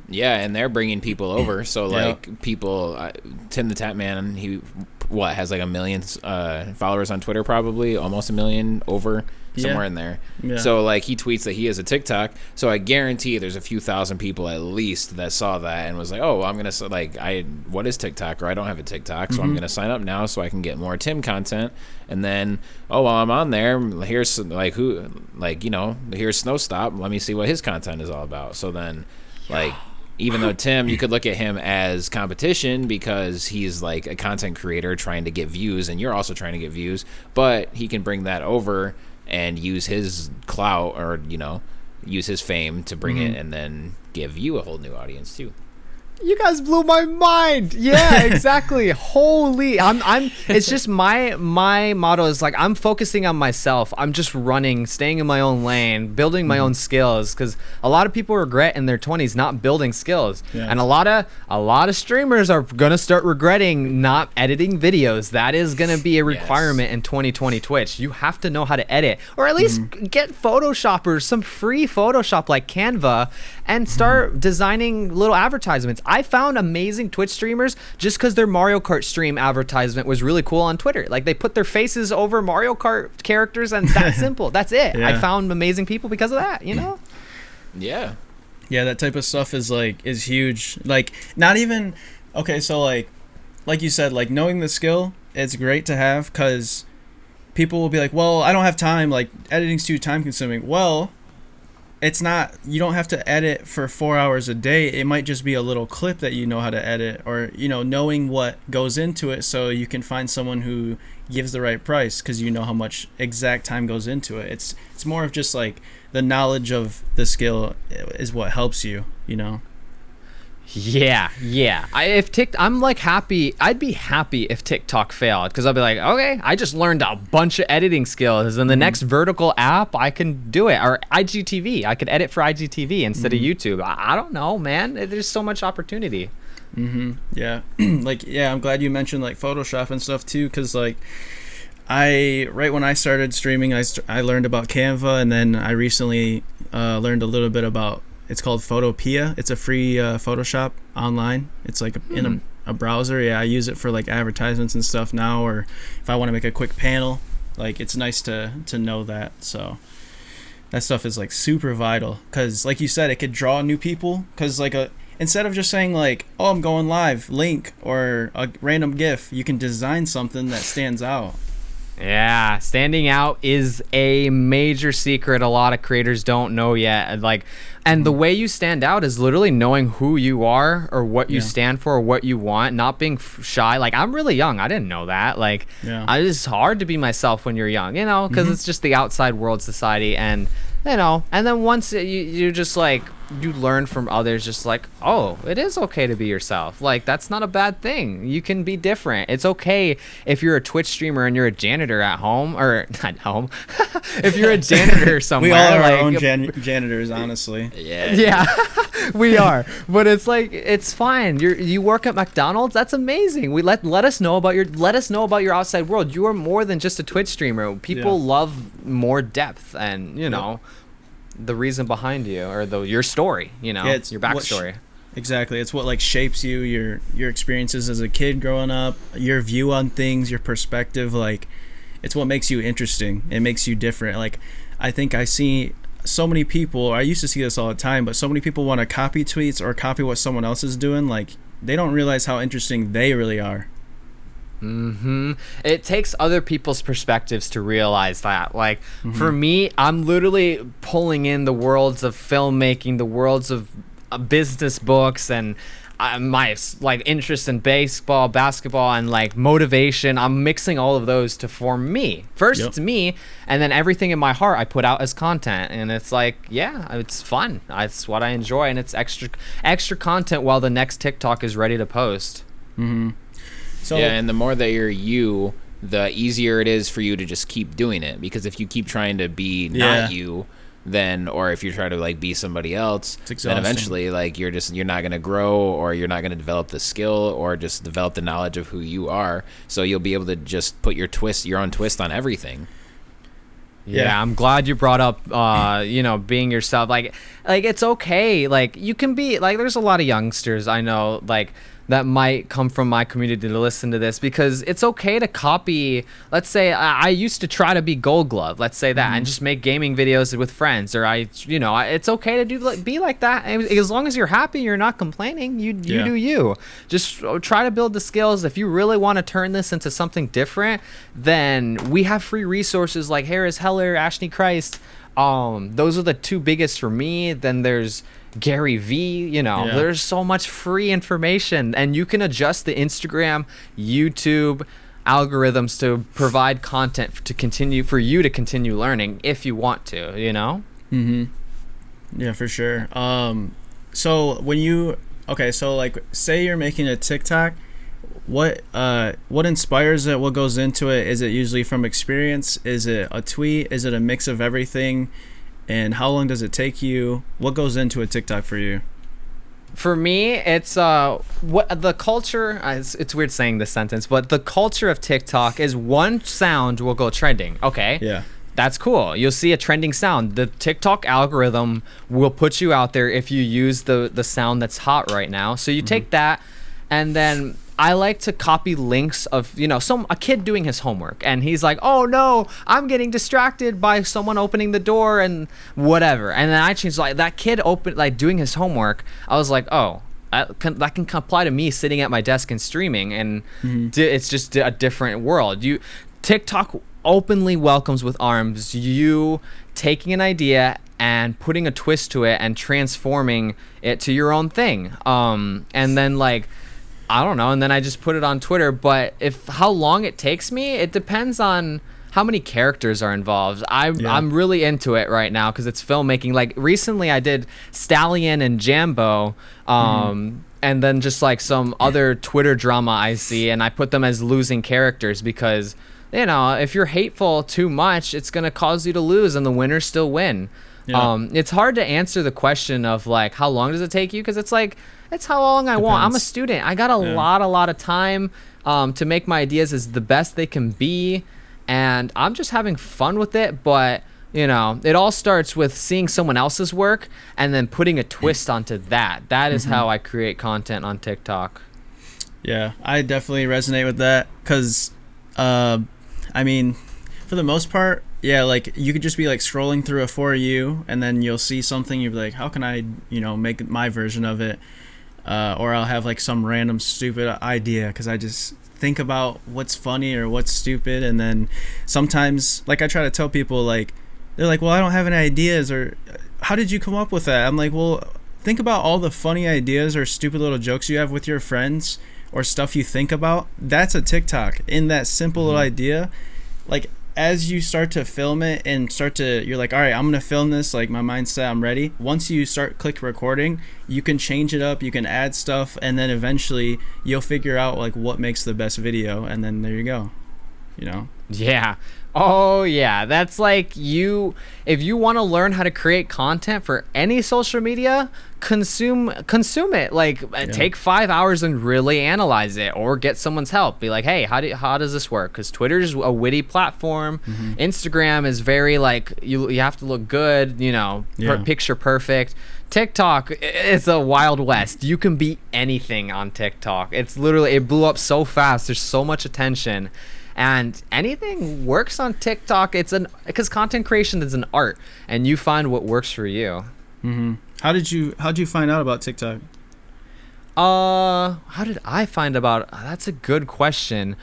Yeah, and they're bringing people over, so like people, Tim the Tap Man, he has like 1 million followers on Twitter, probably almost 1 million, over somewhere in there. So like he tweets that he has a TikTok, so I guarantee there's a few thousand people at least that saw that and was like, oh, I'm gonna what is TikTok, or I don't have a TikTok, so I'm gonna sign up now so I can get more Tim content. And then while I'm on there, here's here's SnowStop, let me see what his content is all about. So then like, even though Tim, you could look at him as competition because he's like a content creator trying to get views, and you're also trying to get views, but he can bring that over and use his clout, or use his fame to bring it, and then give you a whole new audience too. You guys blew my mind. Yeah, exactly. Holy, it's just my motto is like, I'm focusing on myself. I'm just running, staying in my own lane, building my own skills, because a lot of people regret in their 20s not building skills. And a lot of streamers are going to start regretting not editing videos. That is going to be a requirement in 2020 Twitch. You have to know how to edit, or at least get Photoshop or some free Photoshop like Canva, and start designing little advertisements. I found amazing Twitch streamers just because their Mario Kart stream advertisement was really cool on Twitter. Like, they put their faces over Mario Kart characters, and that's simple. That's it. I found amazing people because of that, you know? Yeah, that type of stuff is huge. Like, not even, okay, so like you said, like, knowing the skill, it's great to have, because people will be like, well, I don't have time, like, editing's too time consuming. Well, it's not, you don't have to edit for 4 hours a day. It might just be a little clip that you know how to edit, or knowing what goes into it, so you can find someone who gives the right price, because you know how much exact time goes into it. It's more of just like the knowledge of the skill is what helps you, Yeah. I'm like happy. I'd be happy if TikTok failed, because I'll be like, okay, I just learned a bunch of editing skills, and the next vertical app, I can do it. Or IGTV, I could edit for IGTV instead of YouTube. I don't know, man. There's so much opportunity. Yeah. I'm glad you mentioned like Photoshop and stuff too, because like right when I started streaming, I learned about Canva, and then I recently learned a little bit about, it's called Photopea. It's a free Photoshop online. It's like in a browser. Yeah, I use it for like advertisements and stuff now, or if I want to make a quick panel. Like, it's nice to know that. So that stuff is like super vital, because like you said, it could draw new people, because like instead of just saying like, oh, I'm going live, link, or a random GIF, you can design something that stands out. Yeah, standing out is a major secret a lot of creators don't know yet. Like, and the way you stand out is literally knowing who you are, or what you stand for, or what you want, not being shy. Like, I'm really young. I didn't know that. Like, it's hard to be myself when you're young, because it's just the outside world, society, and and then once you just like, you learn from others, just like, oh, it is okay to be yourself. Like, that's not a bad thing. You can be different. It's okay if you're a Twitch streamer and you're a janitor at home, or not home. If you're a janitor somewhere. We all are our own janitors, honestly. Yeah, we are. But it's like, it's fine. You work at McDonald's. That's amazing. Let us know about your outside world. You are more than just a Twitch streamer. People love more depth, and the reason behind you, or your story, your backstory. Exactly. It's what like shapes you, your experiences as a kid growing up, your view on things, your perspective. Like, it's what makes you interesting. It makes you different. Like, I think I see so many people, I used to see this all the time, but so many people want to copy tweets or copy what someone else is doing. Like, they don't realize how interesting they really are. It takes other people's perspectives to realize that. Like, for me, I'm literally pulling in the worlds of filmmaking, the worlds of business books, and my like interest in baseball, basketball, and like motivation. I'm mixing all of those to form me. First, it's me, and then everything in my heart I put out as content, and it's like, yeah, it's fun. It's what I enjoy, and it's extra content while the next TikTok is ready to post. So yeah, and the more that you're you, the easier it is for you to just keep doing it, because if you keep trying to be not you, then, or if you try to like be somebody else, then eventually like you're not going to grow, or you're not going to develop the skill or just develop the knowledge of who you are, so you'll be able to just put your own twist on everything. Yeah, I'm glad you brought up being yourself. Like it's okay, like you can be like, there's a lot of youngsters I know like that might come from my community to listen to this, because it's okay to copy. Let's say I used to try to be Gold Glove, let's say that, and just make gaming videos with friends, or it's okay to be like that, as long as you're happy, you're not complaining, you do you. Just try to build the skills. If you really want to turn this into something different, then we have free resources like Harris Heller, Ashley Christ. Those are the two biggest for me. Then there's Gary V, there's so much free information, and you can adjust the Instagram, YouTube algorithms to provide content for you to continue learning if you want to, Yeah, for sure. So like say you're making a TikTok, what inspires it? What goes into it? Is it usually from experience? Is it a tweet? Is it a mix of everything? And how long does it take you? What goes into a TikTok for you? For me, it's what the culture. It's weird saying this sentence, but the culture of TikTok is one sound will go trending. Okay. Yeah. That's cool. You'll see a trending sound. The TikTok algorithm will put you out there if you use the sound that's hot right now. So you take that, and then I like to copy links of, a kid doing his homework, and he's like, oh no, I'm getting distracted by someone opening the door and whatever. And then I changed, like, that kid doing his homework. I was like, oh, that can apply to me sitting at my desk and streaming, and it's just a different world. TikTok openly welcomes with arms you taking an idea and putting a twist to it and transforming it to your own thing. And then like, I don't know, and then I just put it on Twitter. But how long it takes me, it depends on how many characters are involved. I'm really into it right now because it's filmmaking. Like recently I did Stallion and Jambo, and then just like some other Twitter drama I see, and I put them as losing characters because, if you're hateful too much, it's going to cause you to lose and the winners still win. It's hard to answer the question of like, how long does it take you? Because it's like, it's how long I want. I'm a student. I got a lot of time to make my ideas as the best they can be, and I'm just having fun with it. But it all starts with seeing someone else's work and then putting a twist onto that. That is how I create content on TikTok. Yeah, I definitely resonate with that because, for the most part, yeah, like you could just be like scrolling through a For You, and then you'll see something, you'll be like, how can I, make my version of it? Or I'll have like some random stupid idea because I just think about what's funny or what's stupid. And then sometimes, like, I try to tell people, like, they're like, well, I don't have any ideas, or how did you come up with that? I'm like, well, think about all the funny ideas or stupid little jokes you have with your friends or stuff you think about. That's a TikTok in that simple little idea. Like, as you start to film it and you're like, all right, I'm gonna film this, like my mind's set, I'm ready. Once you click recording, you can change it up, you can add stuff, and then eventually you'll figure out like what makes the best video, and then there you go. Yeah. Oh yeah, that's like if you want to learn how to create content for any social media, consume it. Like take 5 hours and really analyze it, or get someone's help. Be like, hey, how does this work? Because Twitter's a witty platform. Instagram is very like you have to look good, picture perfect. TikTok, it's a wild west. You can be anything on TikTok. It's literally, it blew up so fast. There's so much attention. And anything works on TikTok. Because content creation is an art, and you find what works for you. How'd you find out about TikTok? How did I find about? That's a good question.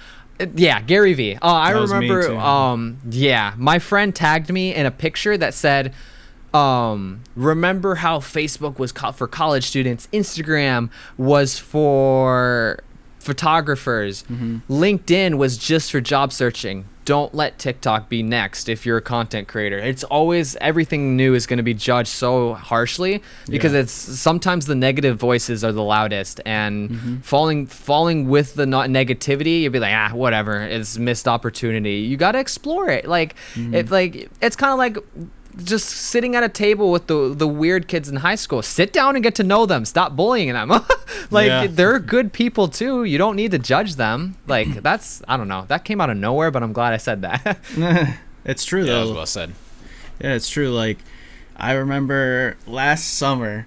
Yeah, Gary V. I remember. My friend tagged me in a picture that said, remember how Facebook was for college students, Instagram was for photographers, LinkedIn was just for job searching. Don't let TikTok be next if you're a content creator. It's always, everything new is going to be judged so harshly because it's sometimes the negative voices are the loudest, and falling with the negativity, you'll be like, whatever, it's missed opportunity. You got to explore it. Like it's kind of like just sitting at a table with the weird kids in high school. Sit down and get to know them. Stop bullying them. They're good people too. You don't need to judge them. Like, that's, I don't know. That came out of nowhere, but I'm glad I said that. It's true though. That was well said. Yeah, it's true. Like, I remember last summer,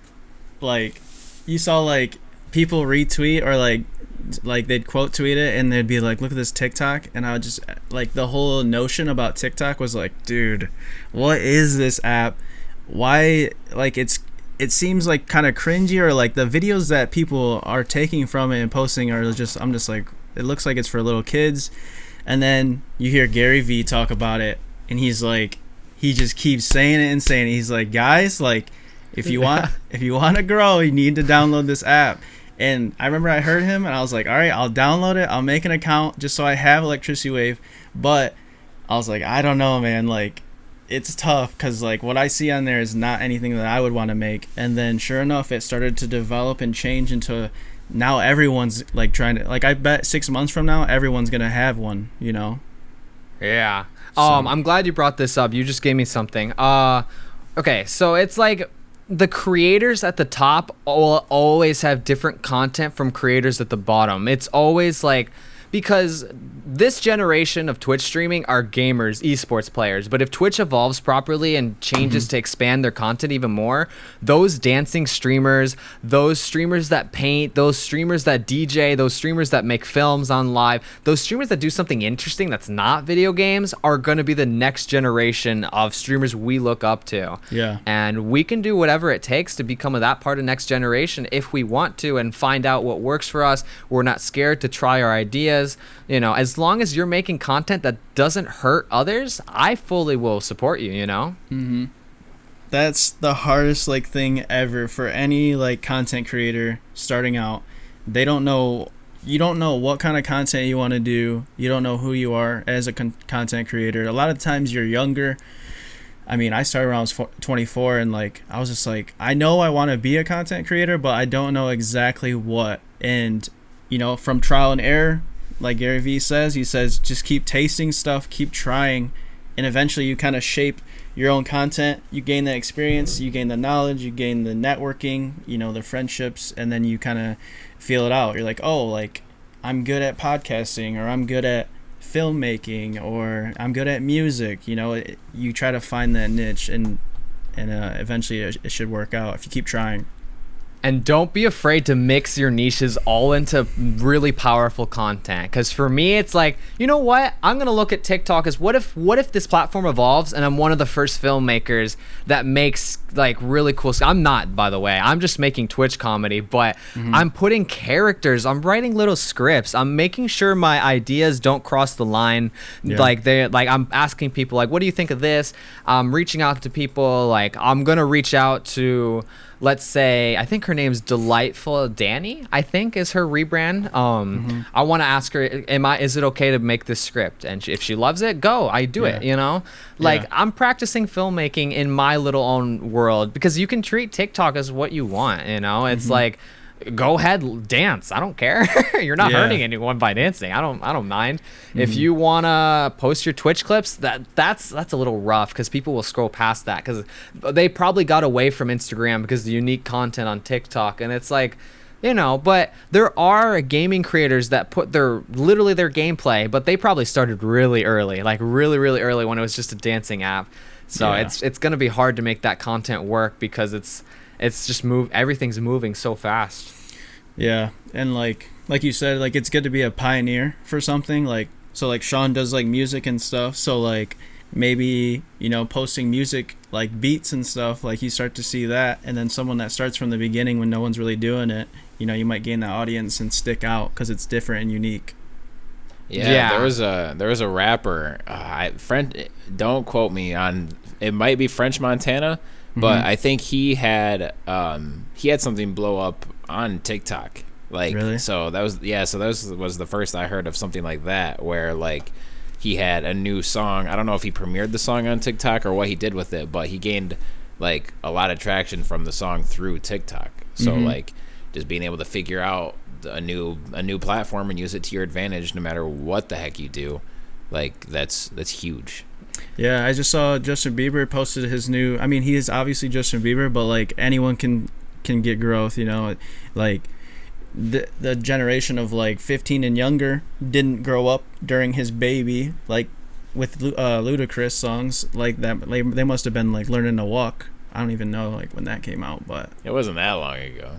like, you saw like people retweet or like they'd quote tweet it and they'd be like, look at this TikTok, and I would just, like, the whole notion about TikTok was like, dude, what is this app? Why, like, it seems like kind of cringy, or like the videos that people are taking from it and posting are just, I'm just like, it looks like it's for little kids. And then you hear Gary Vee talk about it, and he's like, he just keeps saying it and saying it. He's like, guys, like, if you want to grow, you need to download this app. And I remember I heard him and I was like, all right, I'll download it. I'll make an account just so I have ElectricityWave. But I was like, I don't know, man. Like, it's tough because, like, what I see on there is not anything that I would want to make. And then sure enough, it started to develop and change into, now everyone's like trying to, like, I bet 6 months from now, everyone's going to have one, you know? Yeah. So. I'm glad you brought this up. You just gave me something. Okay, so it's like, the creators at the top always have different content from creators at the bottom. It's always like, because this generation of Twitch streaming are gamers, esports players. But if Twitch evolves properly and changes to expand their content even more, those dancing streamers, those streamers that paint, those streamers that DJ, those streamers that make films on live, those streamers that do something interesting that's not video games are going to be the next generation of streamers we look up to. Yeah. And we can do whatever it takes to become that part of next generation if we want to, and find out what works for us. We're not scared to try our ideas. You know, as long as you're making content that doesn't hurt others, I fully will support you, you know? That's the hardest, like, thing ever for any, like, content creator starting out. They don't know, you don't know what kind of content you want to do. You don't know who you are as a content creator. A lot of times you're younger. I mean, I started when I was 24, and, like, I was just like, I know I want to be a content creator, but I don't know exactly what. And, you know, from trial and error, like Gary Vee says, he says, just keep tasting stuff, keep trying, and eventually you kind of shape your own content. You gain that experience, you gain the knowledge, you gain the networking, you know, the friendships, and then you kind of feel it out. You're like, oh, like, I'm good at podcasting, or I'm good at filmmaking, or I'm good at music. You know, you try to find that niche, and eventually it should work out if you keep trying. And don't be afraid to mix your niches all into really powerful content. Because for me, it's like, you know what? I'm going to look at TikTok as what if this platform evolves and I'm one of the first filmmakers that makes, like, really cool stuff. I'm not, by the way. I'm just making Twitch comedy, but I'm putting characters. I'm writing little scripts. I'm making sure my ideas don't cross the line. Yeah. Like I'm asking people, like, what do you think of this? I'm reaching out to people. Like, I'm going to reach out to, let's say, I think her name's Delightful Danny, I think is her rebrand. I want to ask her, is it okay to make this script? And if she loves it, go, I do it, you know? Like, I'm practicing filmmaking in my little own world, because you can treat TikTok as what you want, you know? It's like, go ahead, dance. I don't care. You're not hurting anyone by dancing. I don't mind. If you wanna post your Twitch clips, that's a little rough, because people will scroll past that, because they probably got away from Instagram because of the unique content on TikTok, and it's like, you know. But there are gaming creators that put literally their gameplay, but they probably started really early, like really early, when it was just a dancing app. So it's gonna be hard to make that content work, because it's just everything's moving so fast. Yeah. And like you said, like, it's good to be a pioneer for something. Like, so, like, Sean does, like, music and stuff, so, like, maybe, you know, posting music, like, beats and stuff, like, you start to see that. And then someone that starts from the beginning when no one's really doing it, you know, you might gain that audience and stick out because it's different and unique. Yeah. There was a rapper, don't quote me on, it might be French Montana, but I think he had something blow up on TikTok. Like, really? So that was the first I heard of something like that, where like he had a new song. I don't know if he premiered the song on TikTok or what he did with it, but he gained like a lot of traction from the song through TikTok. So like just being able to figure out a new platform and use it to your advantage no matter what the heck you do, like that's huge. Yeah, I just saw Justin Bieber posted his new. I mean, he is obviously Justin Bieber, but like anyone can get growth, you know, like the generation of like 15 and younger didn't grow up during his baby, like with Ludacris songs like that. They must have been like learning to walk. I don't even know like when that came out, but it wasn't that long ago.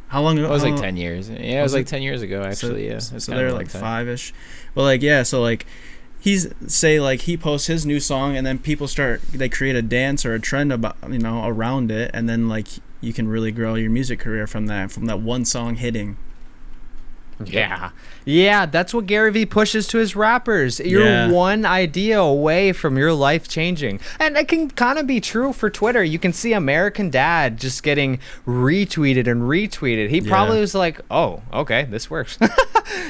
How long ago? It was like 10 years. Yeah, it was like 10 years ago actually. So they're like 5ish. But like yeah, so like he posts his new song and then people they create a dance or a trend about, you know, around it, and then like you can really grow your music career from that one song hitting. Yeah, that's what Gary Vee pushes to his rappers. You're one idea away from your life changing. And it can kind of be true for Twitter. You can see American Dad just getting retweeted and retweeted. He probably was like, oh, okay, this works.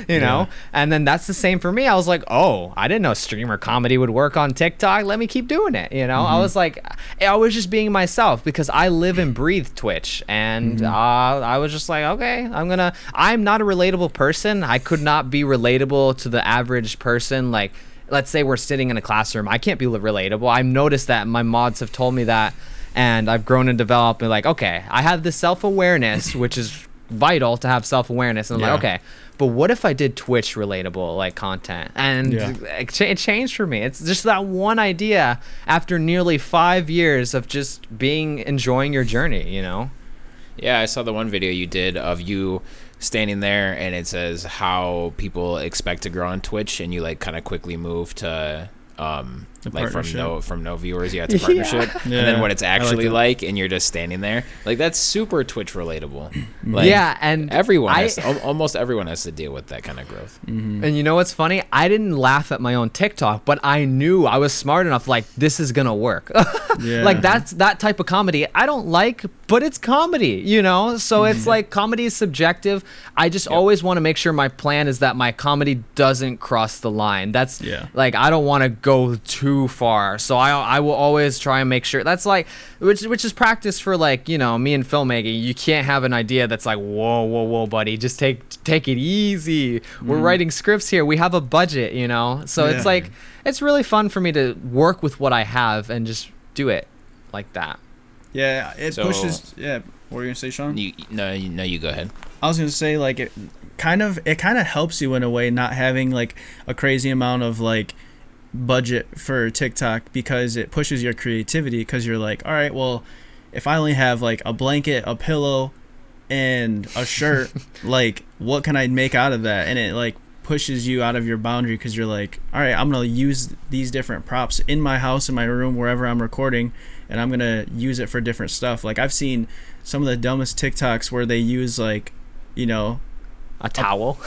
you know? And then that's the same for me. I was like, oh, I didn't know streamer comedy would work on TikTok. Let me keep doing it, you know? I was like, I was just being myself because I live and breathe Twitch. And I was just like, okay, I'm not a relatable person. I could not be relatable to the average person. Like, let's say we're sitting in a classroom. I can't be relatable. I've noticed that. My mods have told me that. And I've grown and developed. And like, okay, I have this self-awareness, which is vital to have self-awareness. And I'm like, okay, but what if I did Twitch relatable like content? And it changed for me. It's just that one idea after nearly 5 years of just enjoying your journey, you know? Yeah, I saw the one video you did of you standing there and it says how people expect to grow on Twitch, and you like kind of quickly move to like from no viewers to partnership, and then what it's actually like, and you're just standing there, like that's super Twitch relatable. Like, and almost everyone has to deal with that kind of growth. And you know what's funny? I didn't laugh at my own TikTok, but I knew I was smart enough, like this is gonna work. Like that's that type of comedy I don't like, but it's comedy, you know? So it's like comedy is subjective. I just always want to make sure my plan is that my comedy doesn't cross the line. That's like, I don't want to go too far. So I will always try and make sure that's like, which is practice for like, you know, me and filmmaking. You can't have an idea that's like, whoa, buddy, just take it easy. We're writing scripts here. We have a budget, you know? So it's like, it's really fun for me to work with what I have and just do it like that. Yeah, it pushes. Yeah, what were you gonna say, Sean? You go ahead. I was gonna say like it kind of helps you in a way, not having like a crazy amount of like budget for TikTok, because it pushes your creativity, because you're like, all right, well, if I only have like a blanket, a pillow, and a shirt, like what can I make out of that? And it like pushes you out of your boundary, because you're like, all right, I'm gonna use these different props in my house, in my room, wherever I'm recording, and I'm gonna use it for different stuff. Like I've seen some of the dumbest TikToks where they use like, you know, a towel.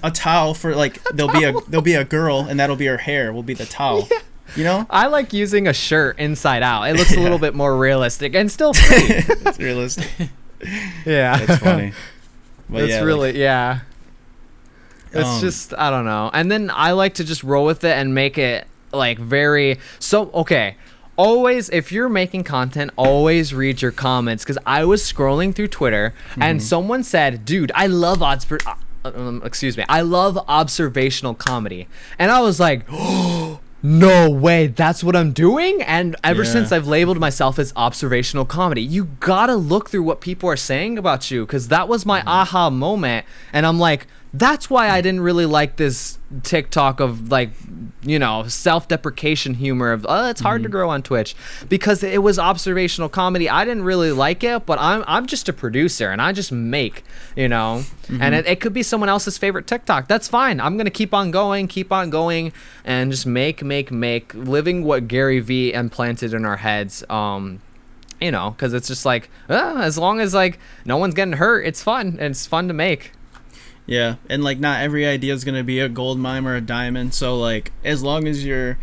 A towel for like there'll be a girl, and that'll be her hair will be the towel. You know? I like using a shirt inside out. It looks a little bit more realistic and still free. It's realistic. That's funny. But it's really it's just, I don't know. And then I like to just roll with it and make it like okay. Always, if you're making content, always read your comments, because I was scrolling through Twitter and someone said, dude, I love observational comedy. And I was like, oh, no way, that's what I'm doing? And ever since I've labeled myself as observational comedy. You gotta look through what people are saying about you, because that was my aha moment. And I'm like, that's why I didn't really like this TikTok of like, you know, self-deprecation humor of, it's hard to grow on Twitch, because it was observational comedy. I didn't really like it, but I'm just a producer and I just make, you know, and it could be someone else's favorite TikTok. That's fine. I'm going to keep on going and just make, living what Gary Vee implanted in our heads. You know, because it's just like, as long as like no one's getting hurt, it's fun. And it's fun to make. Yeah, and like not every idea is going to be a gold mine or a diamond. So like as long as you're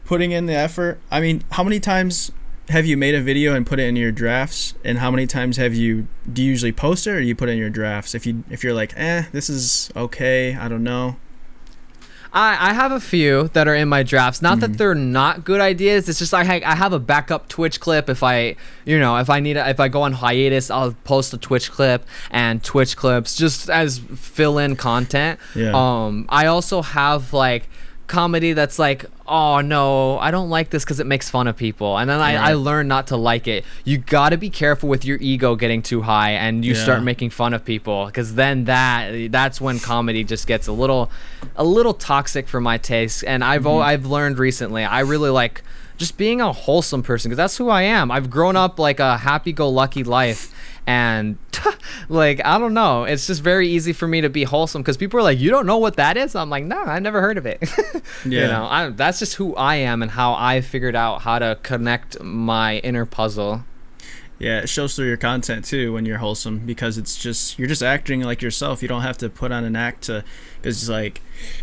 putting in the effort. I mean, how many times have you made a video and put it in your drafts? And how many times do you usually post it, or you put it in your drafts? If you're like, this is okay, I don't know. I have a few that are in my drafts. Not that they're not good ideas. It's just I have a backup Twitch clip. If I go on hiatus, I'll post a Twitch clip and Twitch clips just as fill-in content. Yeah. I also have like comedy that's like, oh no, I don't like this because it makes fun of people, and then I learn not to like it. You got to be careful with your ego getting too high and you start making fun of people, because then that's when comedy just gets a little toxic for my taste. And I've learned recently I really like just being a wholesome person, because that's who I am. I've grown up like a happy-go-lucky life, and like, I don't know, it's just very easy for me to be wholesome, because people are like, you don't know what that is? I'm like, no, I never heard of it. That's just who I am and how I figured out how to connect my inner puzzle. Yeah, it shows through your content too when you're wholesome, because you're just acting like yourself. You don't have to put on an act because like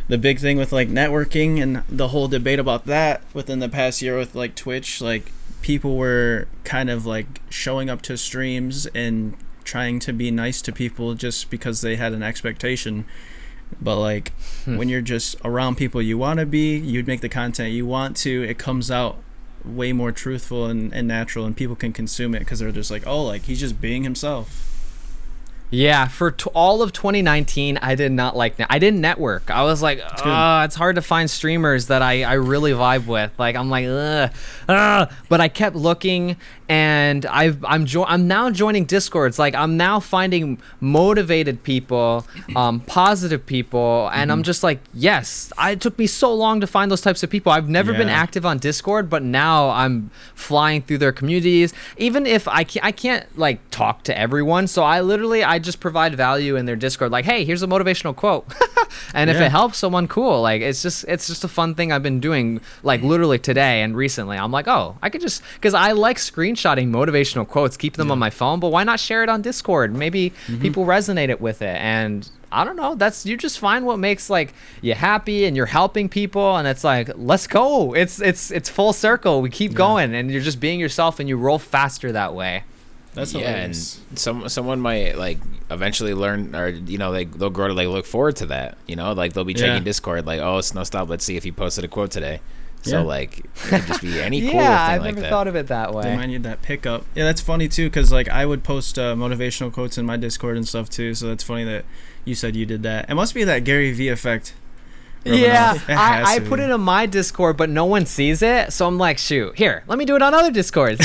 the big thing with like networking and the whole debate about that within the past year with like Twitch, like people were kind of like showing up to streams and trying to be nice to people just because they had an expectation. But like when you're just around people you want to be, you'd make the content you want to, it comes out way more truthful and natural, and people can consume it because they're just like, oh, like he's just being himself. Yeah, for all of 2019, I did not like I didn't network. I was like, it's hard to find streamers that I really vibe with. Like, I'm like, but I kept looking, and I'm now joining Discords. Like, I'm now finding motivated people, positive people, and I'm just like, yes. It took me so long to find those types of people. I've never been active on Discord, but now I'm flying through their communities. Even if I can't like talk to everyone, so I just provide value in their Discord. Like, hey, here's a motivational quote, and if it helps someone, cool. Like, it's just a fun thing I've been doing. Like, literally today and recently, I'm like, oh, I could just, because I like screenshotting motivational quotes, keep them on my phone, but why not share it on Discord? Maybe people resonate it with it, and I don't know. You just find what makes like you happy, and you're helping people, and it's like, let's go. It's full circle. We keep going, and you're just being yourself, and you roll faster that way. That's hilarious. And someone might like eventually learn, or like they'll grow to like look forward to that. Like they'll be checking Discord, like, oh, SnowStop, let's see if he posted a quote today. So like it could just be any cool thing I've like never that. thought of it that way. They might need that pickup. Yeah, that's funny too, because like I would post motivational quotes in my Discord and stuff too. So that's funny that you said you did that. It must be that Gary V effect. Yeah, I put it in my Discord, but no one sees it, so I'm like, shoot, here, let me do it on other Discords,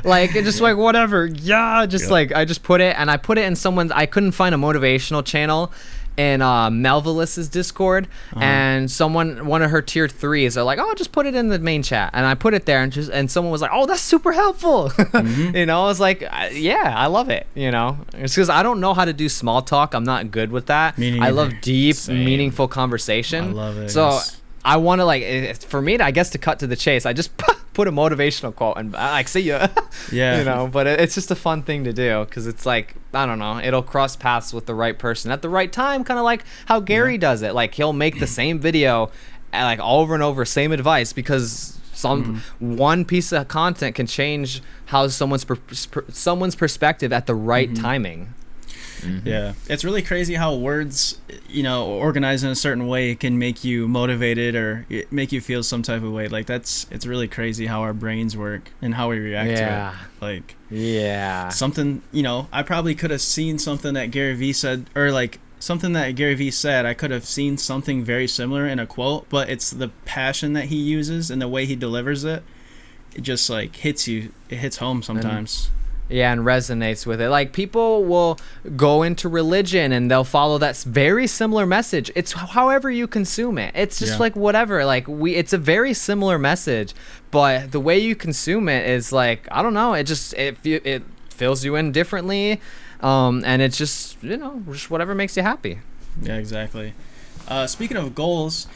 like, just like whatever, like I just put it, and I put it in someone's. I couldn't find a motivational channel in Melvilus's Discord, and one of her tier 3s are like, oh, just put it in the main chat, and I put it there, and someone was like, oh, that's super helpful. I was like, yeah, I love it. It's because I don't know how to do small talk. I'm not good with that. I love deep, meaningful conversation. I love it. So I want to, like, for me to, I guess, to cut to the chase, I just put a motivational quote and like, see ya. But it's just a fun thing to do, because it's like, I don't know, it'll cross paths with the right person at the right time, kind of like how Gary does it. Like, he'll make the same video like over and over, same advice, because one piece of content can change how someone's perspective at the right timing. Yeah, it's really crazy how words, organized in a certain way can make you motivated or make you feel some type of way. Like, it's really crazy how our brains work and how we react to it. Like, something, I probably could have seen something that Gary Vee said, or like something that Gary Vee said, I could have seen something very similar in a quote, but it's the passion that he uses and the way he delivers it. It just like hits you. It hits home sometimes. And resonates with it. Like, people will go into religion and they'll follow that very similar message. It's however you consume it. It's just like whatever. Like, it's a very similar message, but the way you consume it is like, I don't know. It just it fills you in differently, and it's just just whatever makes you happy. Yeah, exactly. Speaking of goals,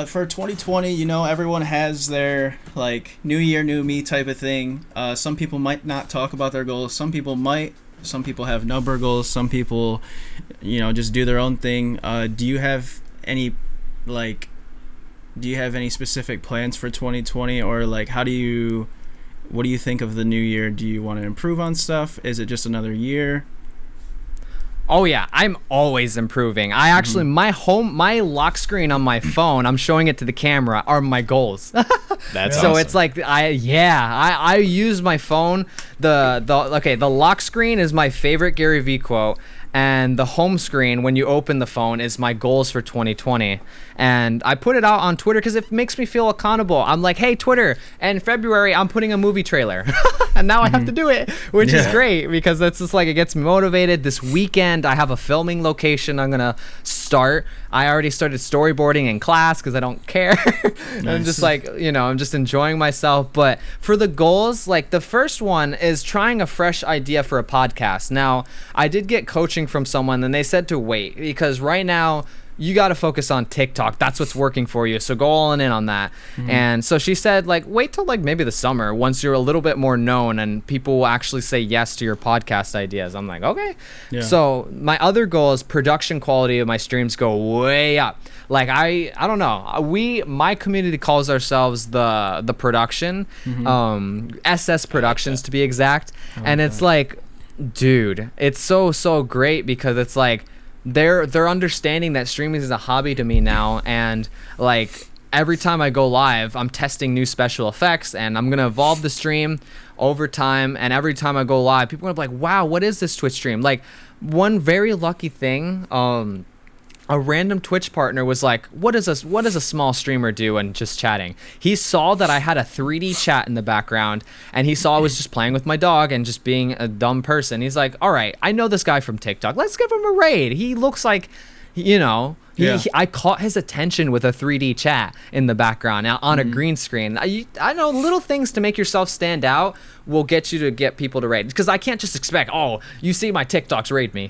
for 2020, everyone has their like new year, new me type of thing. Some people might not talk about their goals. Some people might. Some people have number goals. Some people, just do their own thing. Do you have any specific plans for 2020, or like how do you what do you think of the new year? Do you want to improve on stuff? Is it just another year? Oh yeah, I'm always improving. I actually my lock screen on my phone, I'm showing it to the camera, are my goals. That's so awesome. it's like I use my phone. The lock screen is my favorite Gary Vee quote, and the home screen when you open the phone is my goals for 2020. And I put it out on Twitter because it makes me feel accountable. I'm like, hey Twitter, in February I'm putting a movie trailer, and now I have to do it, which is great because that's just like it gets me motivated. This weekend I have a filming location I'm gonna start. I already started storyboarding in class because I don't care. I'm just like, I'm just enjoying myself. But for the goals, like the first one is trying a fresh idea for a podcast. Now, I did get coaching from someone and they said to wait because right now you got to focus on TikTok. That's what's working for you. So go all in on that. And so she said, like, wait till like maybe the summer once you're a little bit more known and people will actually say yes to your podcast ideas. I'm like, okay. Yeah. So my other goal is production quality of my streams go way up. Like I don't know. My community calls ourselves the production, SS Productions to be exact. And it's like, dude, it's so great because it's like, they're understanding that streaming is a hobby to me now, and like every time I go live I'm testing new special effects and I'm gonna evolve the stream over time, and every time I go live people are gonna be like, wow, what is this Twitch stream? Like one very lucky thing, a random Twitch partner was like, what does a small streamer do? And just chatting, he saw that I had a 3D chat in the background, and he saw I was just playing with my dog and just being a dumb person. He's like, all right, I know this guy from TikTok, let's give him a raid. He looks like, I caught his attention with a 3D chat in the background on a green screen. I know little things to make yourself stand out will get you to get people to raid, because I can't just expect, oh, you see my TikToks, raid me.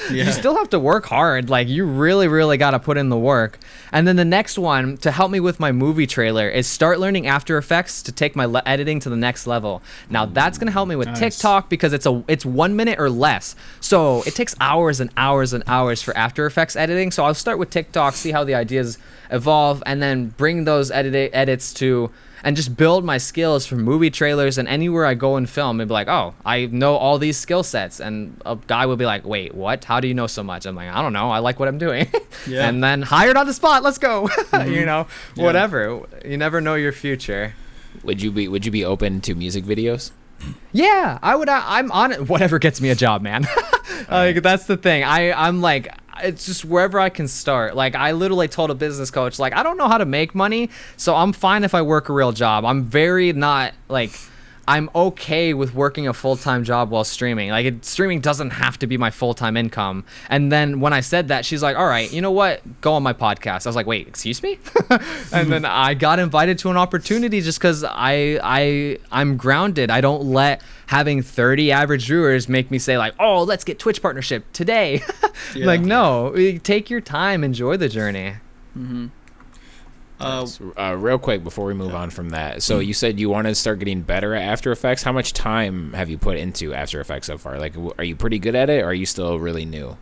You still have to work hard. Like you really got to put in the work. And then the next one to help me with my movie trailer is start learning After Effects to take my editing to the next level. Now that's going to help me with TikTok because it's 1 minute or less. So it takes hours and hours and hours for After Effects editing. So I'll start with TikTok, see how the ideas evolve, and then bring those edits to, and just build my skills for movie trailers and anywhere I go and film. And be like, oh, I know all these skill sets. And a guy will be like, wait, what? How do you know so much? I'm like, I don't know. I like what I'm doing. And then hired on the spot. Let's go. Whatever. You never know your future. Would you be open to music videos? Yeah, I would. I'm on it. Whatever gets me a job, man. Like that's the thing. I'm like, it's just wherever I can start. Like I literally told a business coach, like I don't know how to make money, so I'm fine if I work a real job. I'm very not like, I'm okay with working a full-time job while streaming. Like streaming doesn't have to be my full-time income. And then when I said that, she's like, all right, you know what? Go on my podcast. I was like, wait, excuse me? And then I got invited to an opportunity just because I'm grounded. I don't let having 30 average viewers make me say like, oh, let's get Twitch partnership today. Like, no, take your time, enjoy the journey. Real quick before we move on from that, so you said you want to start getting better at After Effects. How much time have you put into After Effects so far? Like, are you pretty good at it, or are you still really new?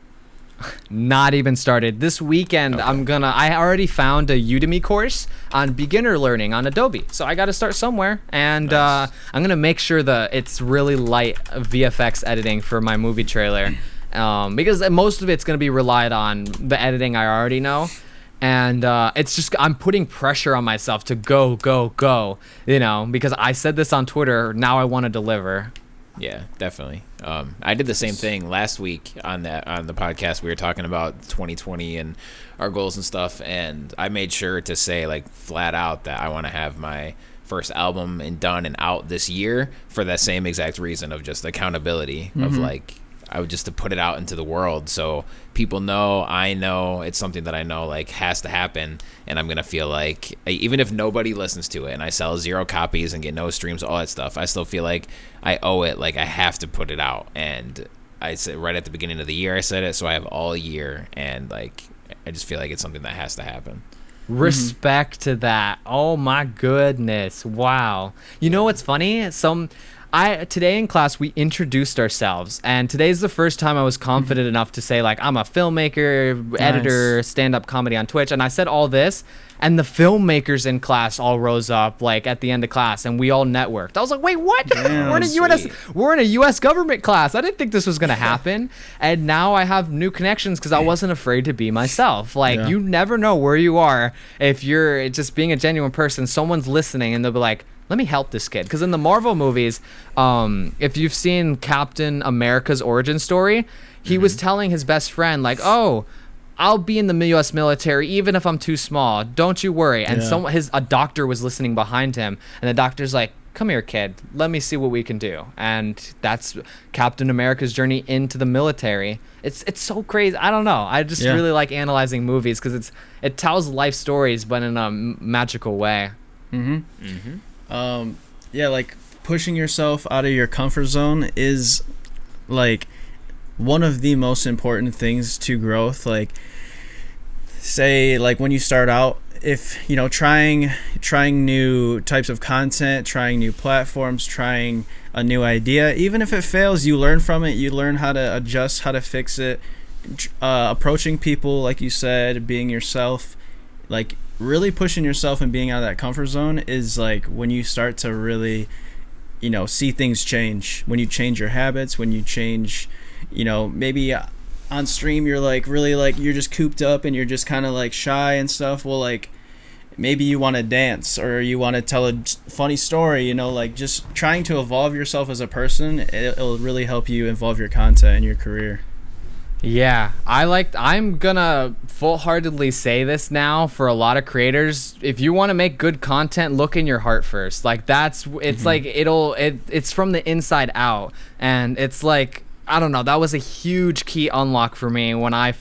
Not even started. This weekend, I already found a Udemy course on beginner learning on Adobe. So I got to start somewhere, and I'm going to make sure that it's really light VFX editing for my movie trailer, because most of it's going to be relied on the editing I already know. And it's just, I'm putting pressure on myself to go, because I said this on Twitter. Now I want to deliver. Yeah, definitely. I did the same thing last week on the podcast. We were talking about 2020 and our goals and stuff, and I made sure to say like flat out that I want to have my first album done and out this year for that same exact reason of just accountability of like, I would just to put it out into the world so people know, I know it's something that I know like has to happen, and I'm gonna feel like even if nobody listens to it and I sell 0 copies and get no streams, all that stuff, I still feel like I owe it, like I have to put it out. And I said right at the beginning of the year I said it, so I have all year, and like I just feel like it's something that has to happen. Respect to that. Oh my goodness. Wow. You know what's funny? today in class we introduced ourselves, and today's the first time I was confident enough to say like I'm a filmmaker, editor, stand-up comedy on Twitch, and I said all this, and the filmmakers in class all rose up like at the end of class, and we all networked. I was like, wait, what? Damn, we're in a U.S. government class. I didn't think this was gonna happen, and now I have new connections because I wasn't afraid to be myself. Like you never know where you are if you're just being a genuine person. Someone's listening, and they'll be like, let me help this kid. Because in the Marvel movies, if you've seen Captain America's origin story, he was telling his best friend, like, oh, I'll be in the U.S. military even if I'm too small. Don't you worry. And a doctor was listening behind him. And the doctor's like, come here, kid. Let me see what we can do. And that's Captain America's journey into the military. It's so crazy. I don't know. I just really like analyzing movies because it tells life stories, but in a magical way. Like pushing yourself out of your comfort zone is like one of the most important things to growth. Like, say, like when you start out, if you know, trying new types of content, trying new platforms, trying a new idea, even if it fails, you learn from it. You learn how to adjust, how to fix it. Approaching people, like you said, being yourself, like really pushing yourself and being out of that comfort zone is like when you start to really, you know, see things change. When you change your habits, when you change, you know, maybe on stream you're like really like you're just cooped up and you're just kind of like shy and stuff. Well, like maybe you want to dance or you want to tell a funny story, you know, like just trying to evolve yourself as a person. It'll really help you evolve your content and your career. Yeah, I'm gonna full-heartedly say this now for a lot of creators. If you want to make good content, look in your heart first. Like it's like it's from the inside out, and it's like, I don't know, that was a huge key unlock for me when I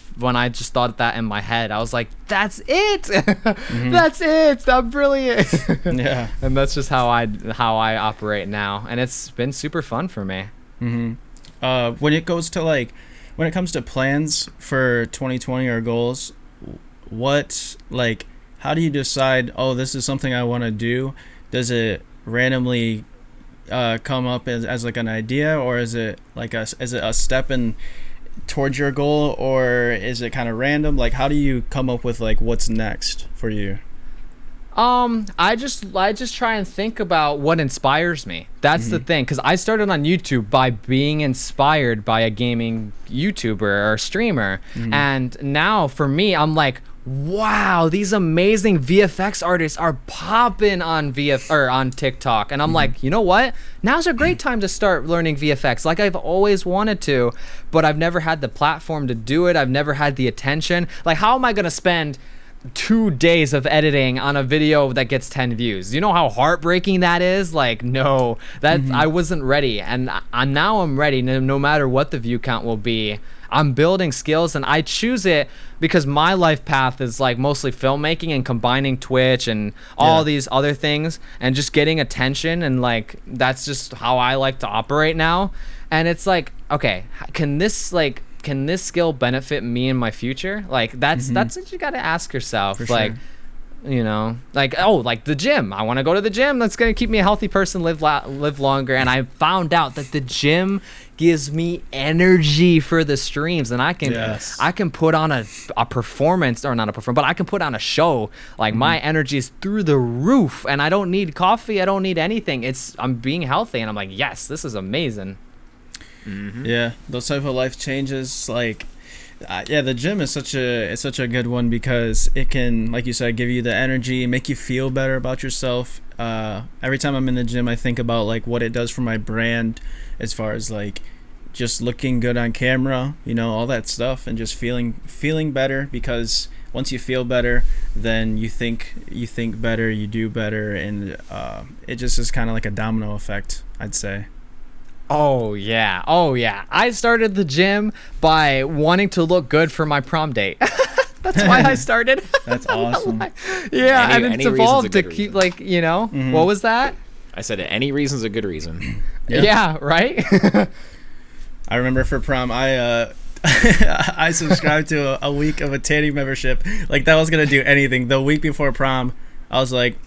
just thought that in my head. I was like, that's it. That's it. I'm brilliant. Yeah. And that's just how I operate now, and it's been super fun for me. When it comes to plans for 2020 or goals, how do you decide, oh, this is something I want to do? Does it randomly come up as like an idea, or is it like is it a step towards your goal, or is it kind of random? Like, how do you come up with like what's next for you? I just try and think about what inspires me. That's the thing, because I started on YouTube by being inspired by a gaming YouTuber or streamer, and now for me, I'm like, wow, these amazing VFX artists are popping on on TikTok, and I'm like, you know what? Now's a great time to start learning VFX, like I've always wanted to, but I've never had the platform to do it. I've never had the attention. Like, how am I gonna spend 2 days of editing on a video that gets 10 views? You know how heartbreaking that is? Like, no, I wasn't ready, and now I'm ready. No matter what the view count will be, I'm building skills, and I choose it because my life path is like mostly filmmaking and combining Twitch and all these other things and just getting attention, and like that's just how I like to operate now. And it's like, okay, can this skill benefit me in my future? Like that's what you got to ask yourself. For like, sure. You know, like, oh, like the gym. I want to go to the gym. That's going to keep me a healthy person, live longer. And I found out that the gym gives me energy for the streams, and I can put on a performance, or not a performance, but I can put on a show. Like my energy is through the roof, and I don't need coffee. I don't need anything. I'm being healthy, and I'm like, yes, this is amazing. Yeah, those type of life changes, like the gym is such a good one because it can, like you said, give you the energy, make you feel better about yourself. Every time I'm in the gym, I think about like what it does for my brand, as far as like just looking good on camera, you know, all that stuff, and just feeling better, because once you feel better, then you think better, you do better, and it just is kind of like a domino effect, I'd say. Oh yeah. I started the gym by wanting to look good for my prom date. That's why I started. That's awesome. Yeah, and it's evolved to keep, like, you know, what was that? I said any reason's a good reason. Yeah, right? I remember for prom, I subscribed to a week of a tanning membership. Like, that was gonna do anything. The week before prom, I was like,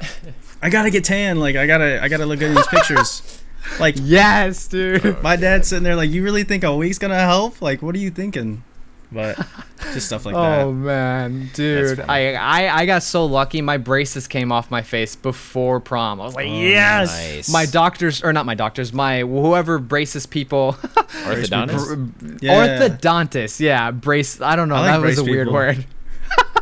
I gotta get tan. Like, I gotta look good in these pictures. Like, yes, dude. my dad's sitting there like, you really think a week's gonna help? Like, what are you thinking? But just stuff like that. Oh man, dude, I got so lucky. My braces came off my face before prom. I was like, yes. Nice. My doctors, or not my doctors, my whoever braces people. Orthodontist. Orthodontist, yeah, brace. I don't know. That was a weird word.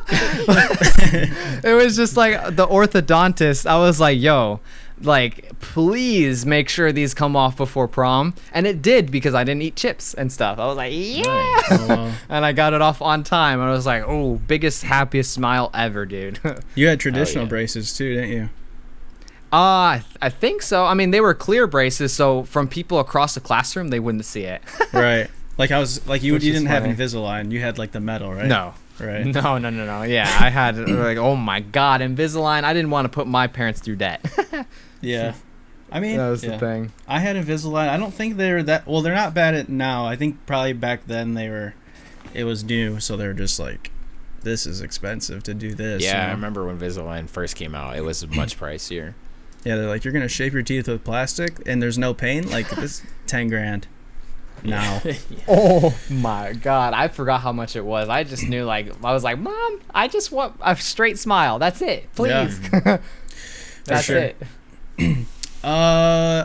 It was just like the orthodontist. I was like, yo, like, please make sure these come off before prom. And it did, because I didn't eat chips and stuff. I was like, yeah. Nice. Oh, wow. And I got it off on time. And I was like, oh, biggest, happiest smile ever, dude. You had traditional braces too, didn't you? I think so. I mean, they were clear braces, so from people across the classroom, they wouldn't see it. Right. Like I was like, you didn't have funny. Invisalign. You had like the metal, right? No. Right. No. Yeah, I had like, oh my God, Invisalign. I didn't want to put my parents through debt. Yeah. I mean, that was the thing. I had Invisalign. I don't think they're that well. They're not bad at now. I think probably back then it was new, so they were just like, this is expensive to do this. Yeah, you know? I remember when Invisalign first came out. It was much pricier. Yeah, they're like, you're gonna shape your teeth with plastic and there's no pain. Like, this $10,000 now. Oh my God, I forgot how much it was. I just knew, like, I was like, Mom, I just want a straight smile. That's it, please. Yeah. That's sure. it.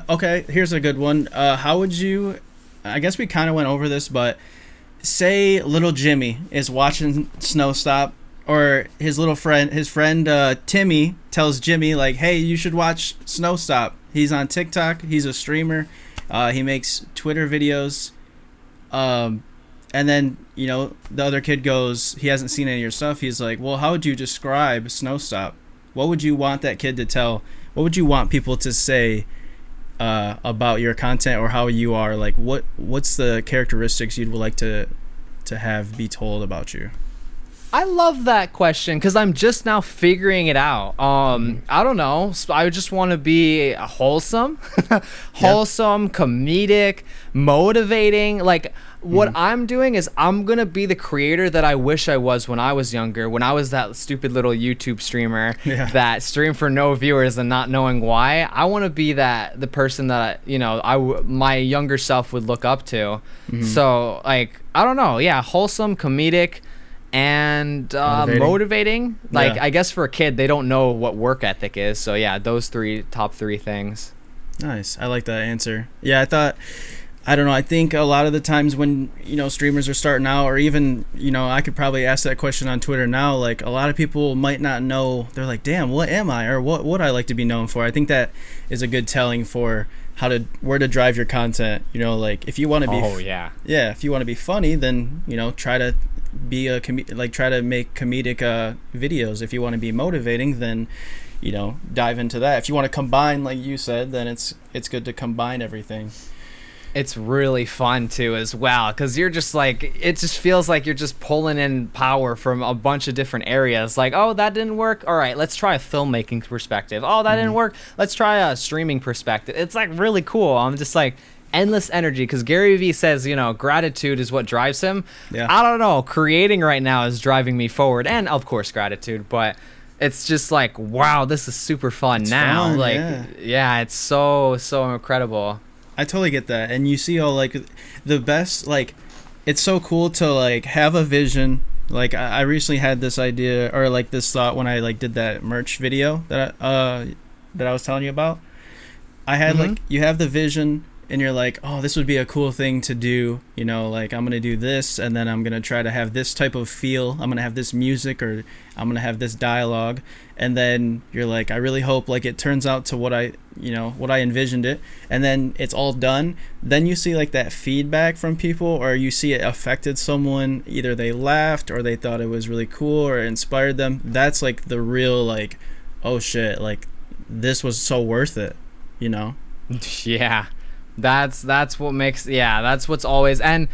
Okay, here's a good one. How would you, I guess we kind of went over this, but say little Jimmy is watching SnowStop, or his friend Timmy tells Jimmy like, hey, you should watch SnowStop. He's on TikTok. He's a streamer. He makes Twitter videos. And then, you know, the other kid goes, he hasn't seen any of your stuff. He's like, well, how would you describe SnowStop? What would you want that kid to tell? What would you want people to say about your content, or how you are? Like, what's the characteristics you'd like to have be told about you? I love that question, because I'm just now figuring it out. I don't know. I just want to be wholesome, comedic, motivating. Like, what I'm doing is I'm going to be the creator that I wish I was when I was younger, when I was that stupid little YouTube streamer that streamed for no viewers and not knowing why. I want to be the person that, you know, my younger self would look up to. So, like, I don't know. Yeah, wholesome, comedic, and motivating. Like, I guess for a kid, they don't know what work ethic is. So yeah, those top three things. Nice. I like that answer. Yeah, I don't know, I think a lot of the times when, you know, streamers are starting out, or even, you know, I could probably ask that question on Twitter now, like, a lot of people might not know. They're like, damn, what am I, or what would I like to be known for? I think that is a good telling for where to drive your content. You know, like, if you want to be if you want to be funny, then, you know, try to be try to make comedic videos. If you want to be motivating, then, you know, dive into that. If you want to combine, like you said, then it's good to combine everything. It's really fun too as well, because you're just like, it just feels like you're just pulling in power from a bunch of different areas. Like, oh, that didn't work, all right, let's try a filmmaking perspective. Oh, that didn't work, let's try a streaming perspective. It's like really cool. I'm just like, endless energy, because Gary Vee says, you know, gratitude is what drives him. I don't know, creating right now is driving me forward, and of course gratitude, but it's just like, wow, this is super fun. It's now fun, like it's so incredible. I totally get that. And you see all, like, the best, like, it's so cool to, like, have a vision. Like, I recently had this idea, or, like, this thought when I, like, did that merch video that I was telling you about. I had, like, you have the vision, and you're like, oh, this would be a cool thing to do. You know, like, I'm going to do this, and then I'm going to try to have this type of feel. I'm going to have this music, or I'm going to have this dialogue. And then you're like, I really hope, like, it turns out to what I envisioned it. And then it's all done. Then you see, like, that feedback from people, or you see it affected someone. Either they laughed, or they thought it was really cool, or it inspired them. That's, like, the real, like, oh shit, like, this was so worth it, you know? Yeah. That's what makes, that's what's always. And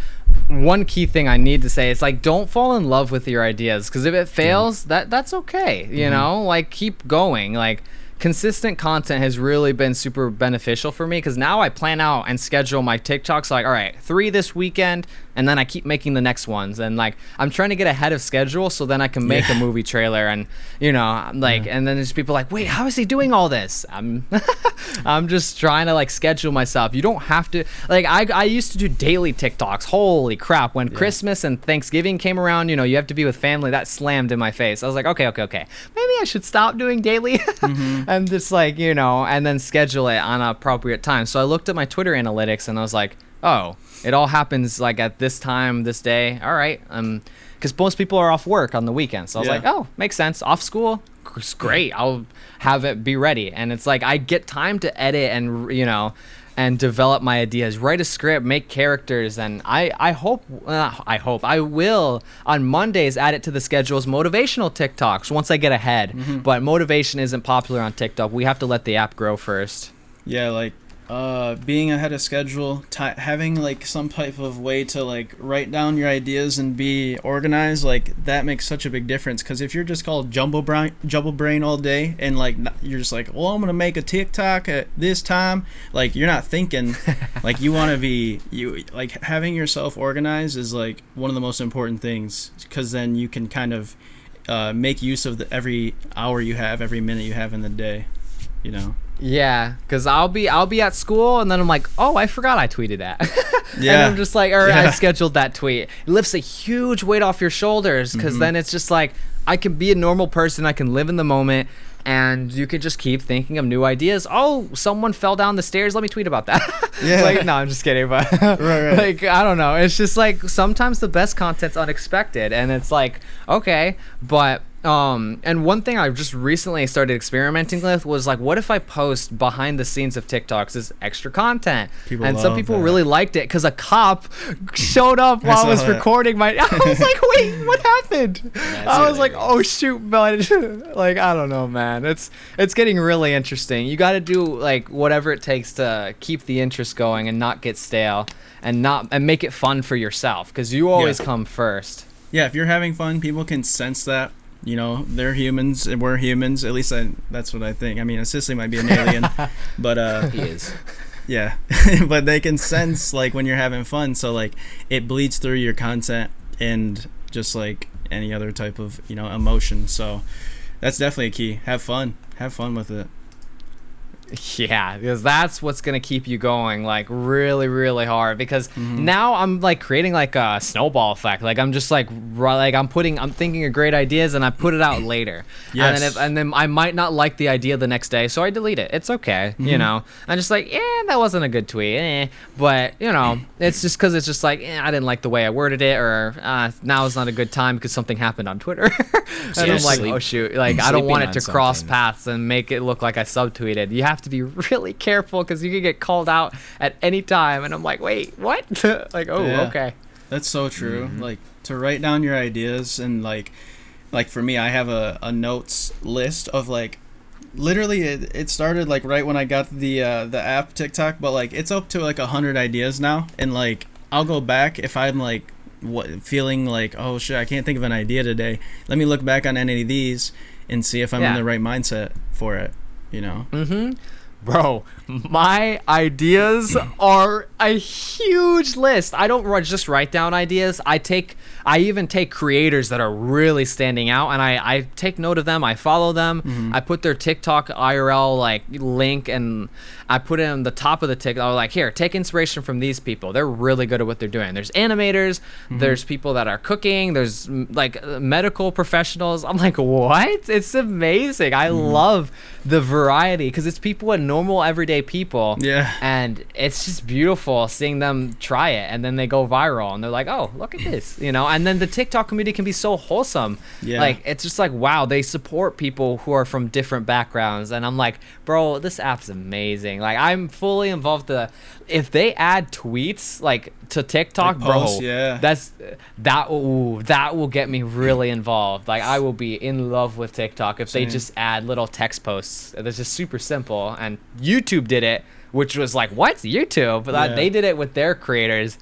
one key thing I need to say is, like, don't fall in love with your ideas, because if it fails, that's okay, you know, like, keep going. Like, consistent content has really been super beneficial for me, because now I plan out and schedule my TikToks, like, all right, 3 this weekend, and then I keep making the next ones, and like I'm trying to get ahead of schedule so then I can make a movie trailer, and you know, like, and then there's people like, wait, how is he doing all this? I'm just trying to like schedule myself. You don't have to, like, I used to do daily TikToks. Holy crap, when Christmas and Thanksgiving came around, you know, you have to be with family, that slammed in my face. I was like, okay, maybe I should stop doing daily and just like, you know, and then schedule it on an appropriate time. So I looked at my Twitter analytics and I was like, oh, it all happens like at this time, this day. All right. Because most people are off work on the weekend. So I was like, oh, makes sense. Off school, it's great. I'll have it be ready. And it's like I get time to edit and, you know, and develop my ideas, write a script, make characters. And I will on Mondays add it to the schedule as motivational TikToks once I get ahead. But motivation isn't popular on TikTok. We have to let the app grow first. Yeah, like being ahead of schedule, having like some type of way to like write down your ideas and be organized, like that makes such a big difference. Because if you're just called jumble brain all day and like you're just like, well, I'm gonna make a TikTok at this time, like you're not thinking. Like you want to be, you like having yourself organized is like one of the most important things, because then you can kind of make use of every hour you have, every minute you have in the day, you know. Yeah, because I'll be at school and then I'm like, oh, I forgot I tweeted that. Yeah. And I'm just like, or I scheduled that tweet. It lifts a huge weight off your shoulders, because then it's just like I can be a normal person, I can live in the moment, and you can just keep thinking of new ideas. Oh, someone fell down the stairs, let me tweet about that. Yeah. Like, no, I'm just kidding, but right. Like, I don't know. It's just like sometimes the best content's unexpected, and it's like, okay, but and one thing I just recently started experimenting with was like, what if I post behind the scenes of TikToks as extra content? And some people really liked it because a cop showed up while I was recording my. I was like, wait, what happened? I was like, oh shoot, but like, I don't know, man. It's getting really interesting. You got to do like whatever it takes to keep the interest going and not get stale, and make it fun for yourself, because you always come first. Yeah, if you're having fun, people can sense that. You know, they're humans and we're humans. At least that's what I think. I mean, Cicely might be an alien, but he is. Yeah, but they can sense like when you're having fun. So like it bleeds through your content and just like any other type of, you know, emotion. So that's definitely a key. Have fun with it. Yeah, because that's what's gonna keep you going like really, really hard. Because now I'm like creating like a snowball effect. Like I'm just like I'm thinking of great ideas and I put it out later. Yes. And then I might not like the idea the next day, so I delete it. It's okay, you know. I'm just like, that wasn't a good tweet. But you know, it's just because it's just like I didn't like the way I worded it, or now is not a good time because something happened on Twitter. And I'm like, oh shoot, like I don't want it to cross paths and make it look like I subtweeted. You have to be really careful because you can get called out at any time. And I'm like, wait, what? Like, oh, okay. That's so true. Like to write down your ideas, and like for me, I have a notes list of like literally it started like right when I got the app TikTok, but like it's up to like 100 ideas now, and like I'll go back if I'm like feeling like, oh shit, I can't think of an idea today. Let me look back on any of these and see if I'm in the right mindset for it, you know. Bro, my ideas are a huge list. I don't just write down ideas. I even take creators that are really standing out, and I take note of them. I follow them. I put their TikTok IRL like link, and I put it on the top of the TikTok. I was like, here, take inspiration from these people. They're really good at what they're doing. There's animators. There's people that are cooking. There's like medical professionals. I'm like, what? It's amazing. I love the variety because it's people and normal everyday people. Yeah. And it's just beautiful seeing them try it, and then they go viral, and they're like, oh, look at this, you know. And then the TikTok community can be so wholesome. Yeah. Like it's just like, wow, they support people who are from different backgrounds, and I'm like, bro, this app's amazing. Like I'm fully involved. If they add tweets like to TikTok, like posts, bro, that will get me really involved. Like I will be in love with TikTok if they just add little text posts. That's just super simple. And YouTube did it, which was like, what? YouTube? But they did it with their creators.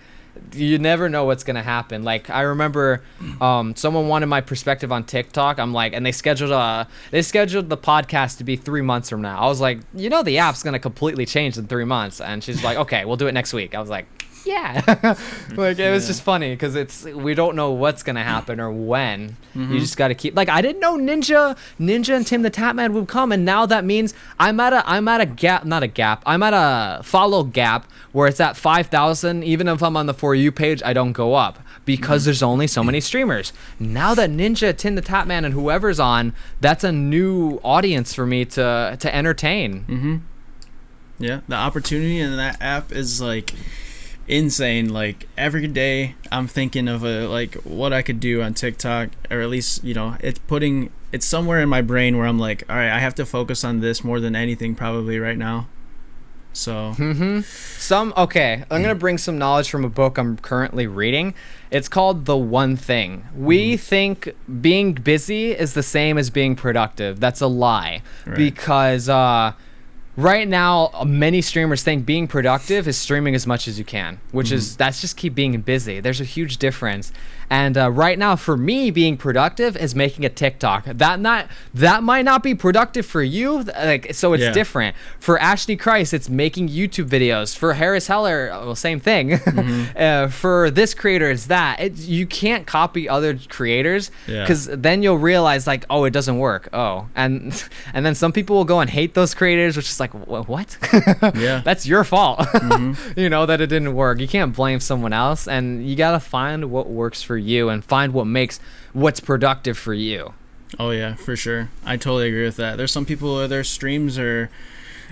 You never know what's gonna happen. Like I remember someone wanted my perspective on TikTok. I'm like, and they scheduled the podcast to be 3 months from now. I was like, you know, the app's gonna completely change in 3 months. And she's like, okay, we'll do it next week. I was like, yeah. Like it was just funny because we don't know what's gonna happen or when. You just got to keep, like, I didn't know Ninja and Tim the Tatman would come, and now that means I'm at a gap, not a gap, I'm at a follow gap where it's at 5,000. Even if I'm on the For You page, I don't go up because there's only so many streamers. Now that Ninja, Tim the Tatman, and whoever's on, that's a new audience for me to entertain. Yeah, the opportunity in that app is like insane. Like every day I'm thinking of like what I could do on TikTok, or at least, you know, it's somewhere in my brain where I'm like, all right, I have to focus on this more than anything probably right now. So I'm gonna bring some knowledge from a book I'm currently reading. It's called The One Thing. We think being busy is the same as being productive. That's a lie. Because right now, many streamers think being productive is streaming as much as you can, which that's just keep being busy. There's a huge difference. And right now, for me, being productive is making a TikTok. That might not be productive for you, like, so it's different. For Ashley Christ, it's making YouTube videos. For Harris Heller, well, same thing. For this creator, it's that. You can't copy other creators because then you'll realize, like, oh, it doesn't work. Oh, and then some people will go and hate those creators, which is like, what? That's your fault. You know, that it didn't work. You can't blame someone else, and you gotta find what works for you and find what's productive for you. Oh yeah, for sure. I totally agree with that. There's some people, their streams are,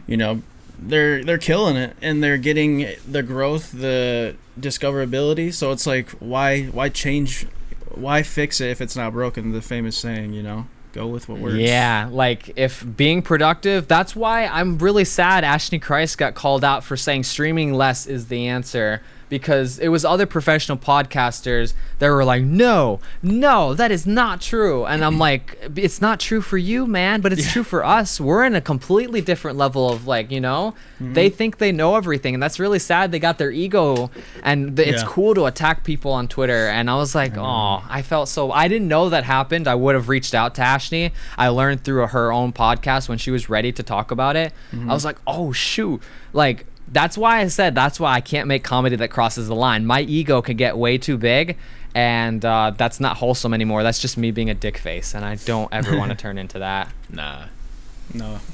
you know, they're killing it, and they're getting the growth, the discoverability. So it's like, why change? Why fix it if it's not broken? The famous saying, you know. Go with what works. Yeah, like if being productive, that's why I'm really sad Ashley Christ got called out for saying streaming less is the answer, because it was other professional podcasters that were like, no, that is not true. And I'm like, it's not true for you, man, but it's true for us. We're in a completely different level of, like, you know, they think they know everything, and that's really sad. They got their ego, and it's cool to attack people on Twitter. And I was like, oh, I felt so, I didn't know that happened. I would have reached out to Ashley. I learned through her own podcast when she was ready to talk about it. I was like, oh shoot, like, that's why I can't make comedy that crosses the line. My ego can get way too big, and that's not wholesome anymore. That's just me being a dick face, and I don't ever want to turn into that. No,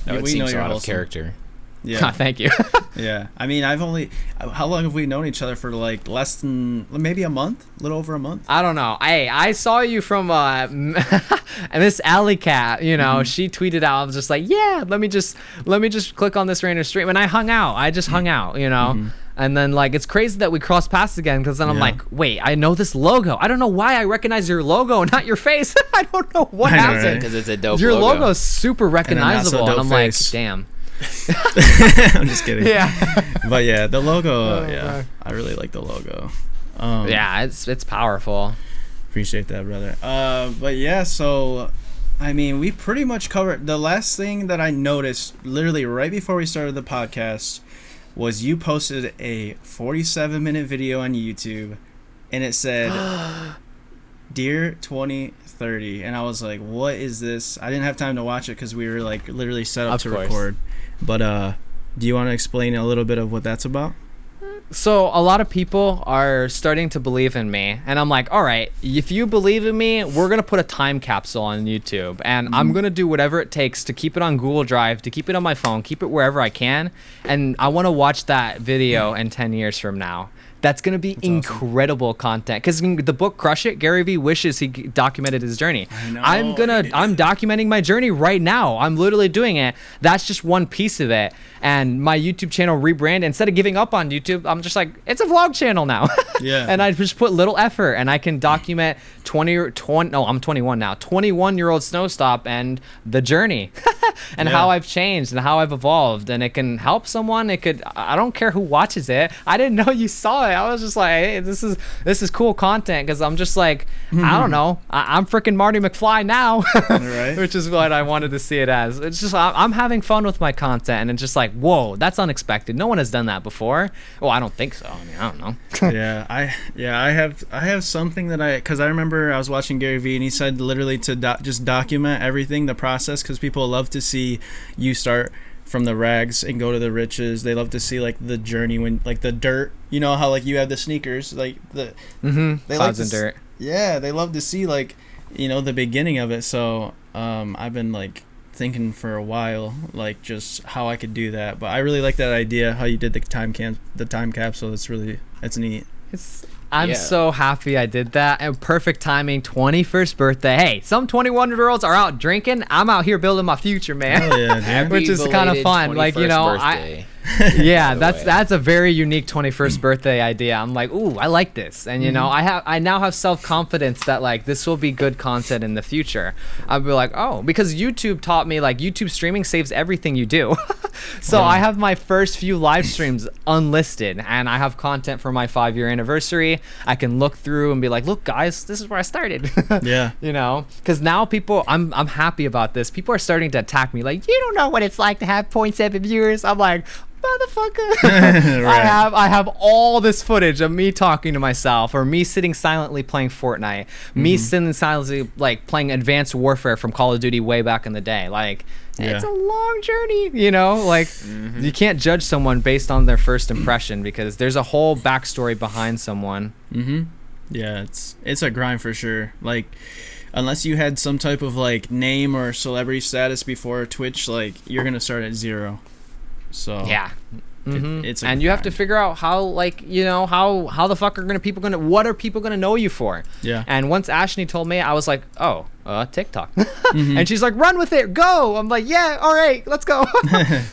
it seems out of character. Yeah. Thank you. Yeah. I mean, how long have we known each other for? Like less than maybe a month, a little over a month. I don't know. I saw you from Miss Alley Cat, you know, she tweeted out, I was just like, yeah, let me just click on this random stream, and I just hung out, you know. And then, like, it's crazy that we crossed paths again, because then I'm like, wait, I know this logo. I don't know why I recognize your logo, not your face. I don't know what happened. Because it's a dope your logo. Your logo is super recognizable, and I'm face. Like, damn. I'm just kidding. Yeah. But yeah, the logo, I really like the logo. Yeah, it's powerful. Appreciate that, brother. But yeah, so I mean, we pretty much covered. The last thing that I noticed literally right before we started the podcast was you posted a 47-minute video on YouTube, and it said Dear 2030, and I was like, what is this? I didn't have time to watch it because we were like literally set up to record. But do you want to explain a little bit of what that's about? So a lot of people are starting to believe in me, and I'm like, all right, if you believe in me, we're going to put a time capsule on YouTube, and I'm going to do whatever it takes to keep it on Google Drive, to keep it on my phone, keep it wherever I can, and I want to watch that video in 10 years from now. That's going to be incredible content. Because the book Crush It, Gary Vee wishes he documented his journey. I know. I'm documenting my journey right now. I'm literally doing it. That's just one piece of it. And my YouTube channel rebrand, instead of giving up on YouTube, I'm just like, it's a vlog channel now. Yeah. And I just put little effort, and I can document I'm 21 now, 21-year-old SnowStop and the journey and how I've changed and how I've evolved. And it can help someone. I don't care who watches it. I didn't know you saw it. I was just like, hey, this is cool content, because I'm just like, I don't know, I'm freaking Marty McFly now. Right. Which is what I wanted to see it as. It's just I'm having fun with my content, and it's just like, whoa, that's unexpected. No one has done that before. Well, I don't think so. I mean, I don't know. I have something that because I remember I was watching Gary Vee, and he said literally to just document everything, the process, because people love to see you start from the rags and go to the riches. They love to see like the journey when like the dirt. You know how like you have the sneakers, like the they clouds like and dirt. Yeah, they love to see like the beginning of it. So I've been like thinking for a while like just how I could do that. But I really like that idea how you did the time capsule. It's neat. I'm so happy I did that. And perfect timing, 21st birthday. Hey, some 21-year-olds are out drinking. I'm out here building my future, man. Oh, yeah, dude. Which is kind of fun. Like, birthday. Yeah, that's a very unique 21st birthday idea. I'm like, ooh, I like this. And I now have self-confidence that like this will be good content in the future. I'll be like, oh, because YouTube taught me like YouTube streaming saves everything you do. So I have my first few live streams unlisted, and I have content for my 5-year anniversary. I can look through and be like, look guys, this is where I started. Yeah. Because now people, I'm happy about this. People are starting to attack me like, you don't know what it's like to have 0.7 viewers. I'm like, motherfucker. Right. I have all this footage of me talking to myself, or me sitting silently playing Fortnite, me sitting silently like playing Advanced Warfare from Call of Duty way back in the day. Like, it's a long journey, like you can't judge someone based on their first impression, because there's a whole backstory behind someone. Yeah, it's a grind for sure. Like, unless you had some type of like name or celebrity status before Twitch, like you're gonna start at zero. So yeah, it's and you have to figure out how, like, how the fuck what are people gonna know you for? Yeah. And once Ashley told me, I was like, oh, TikTok. And she's like, run with it, go. I'm like, yeah, all right, let's go.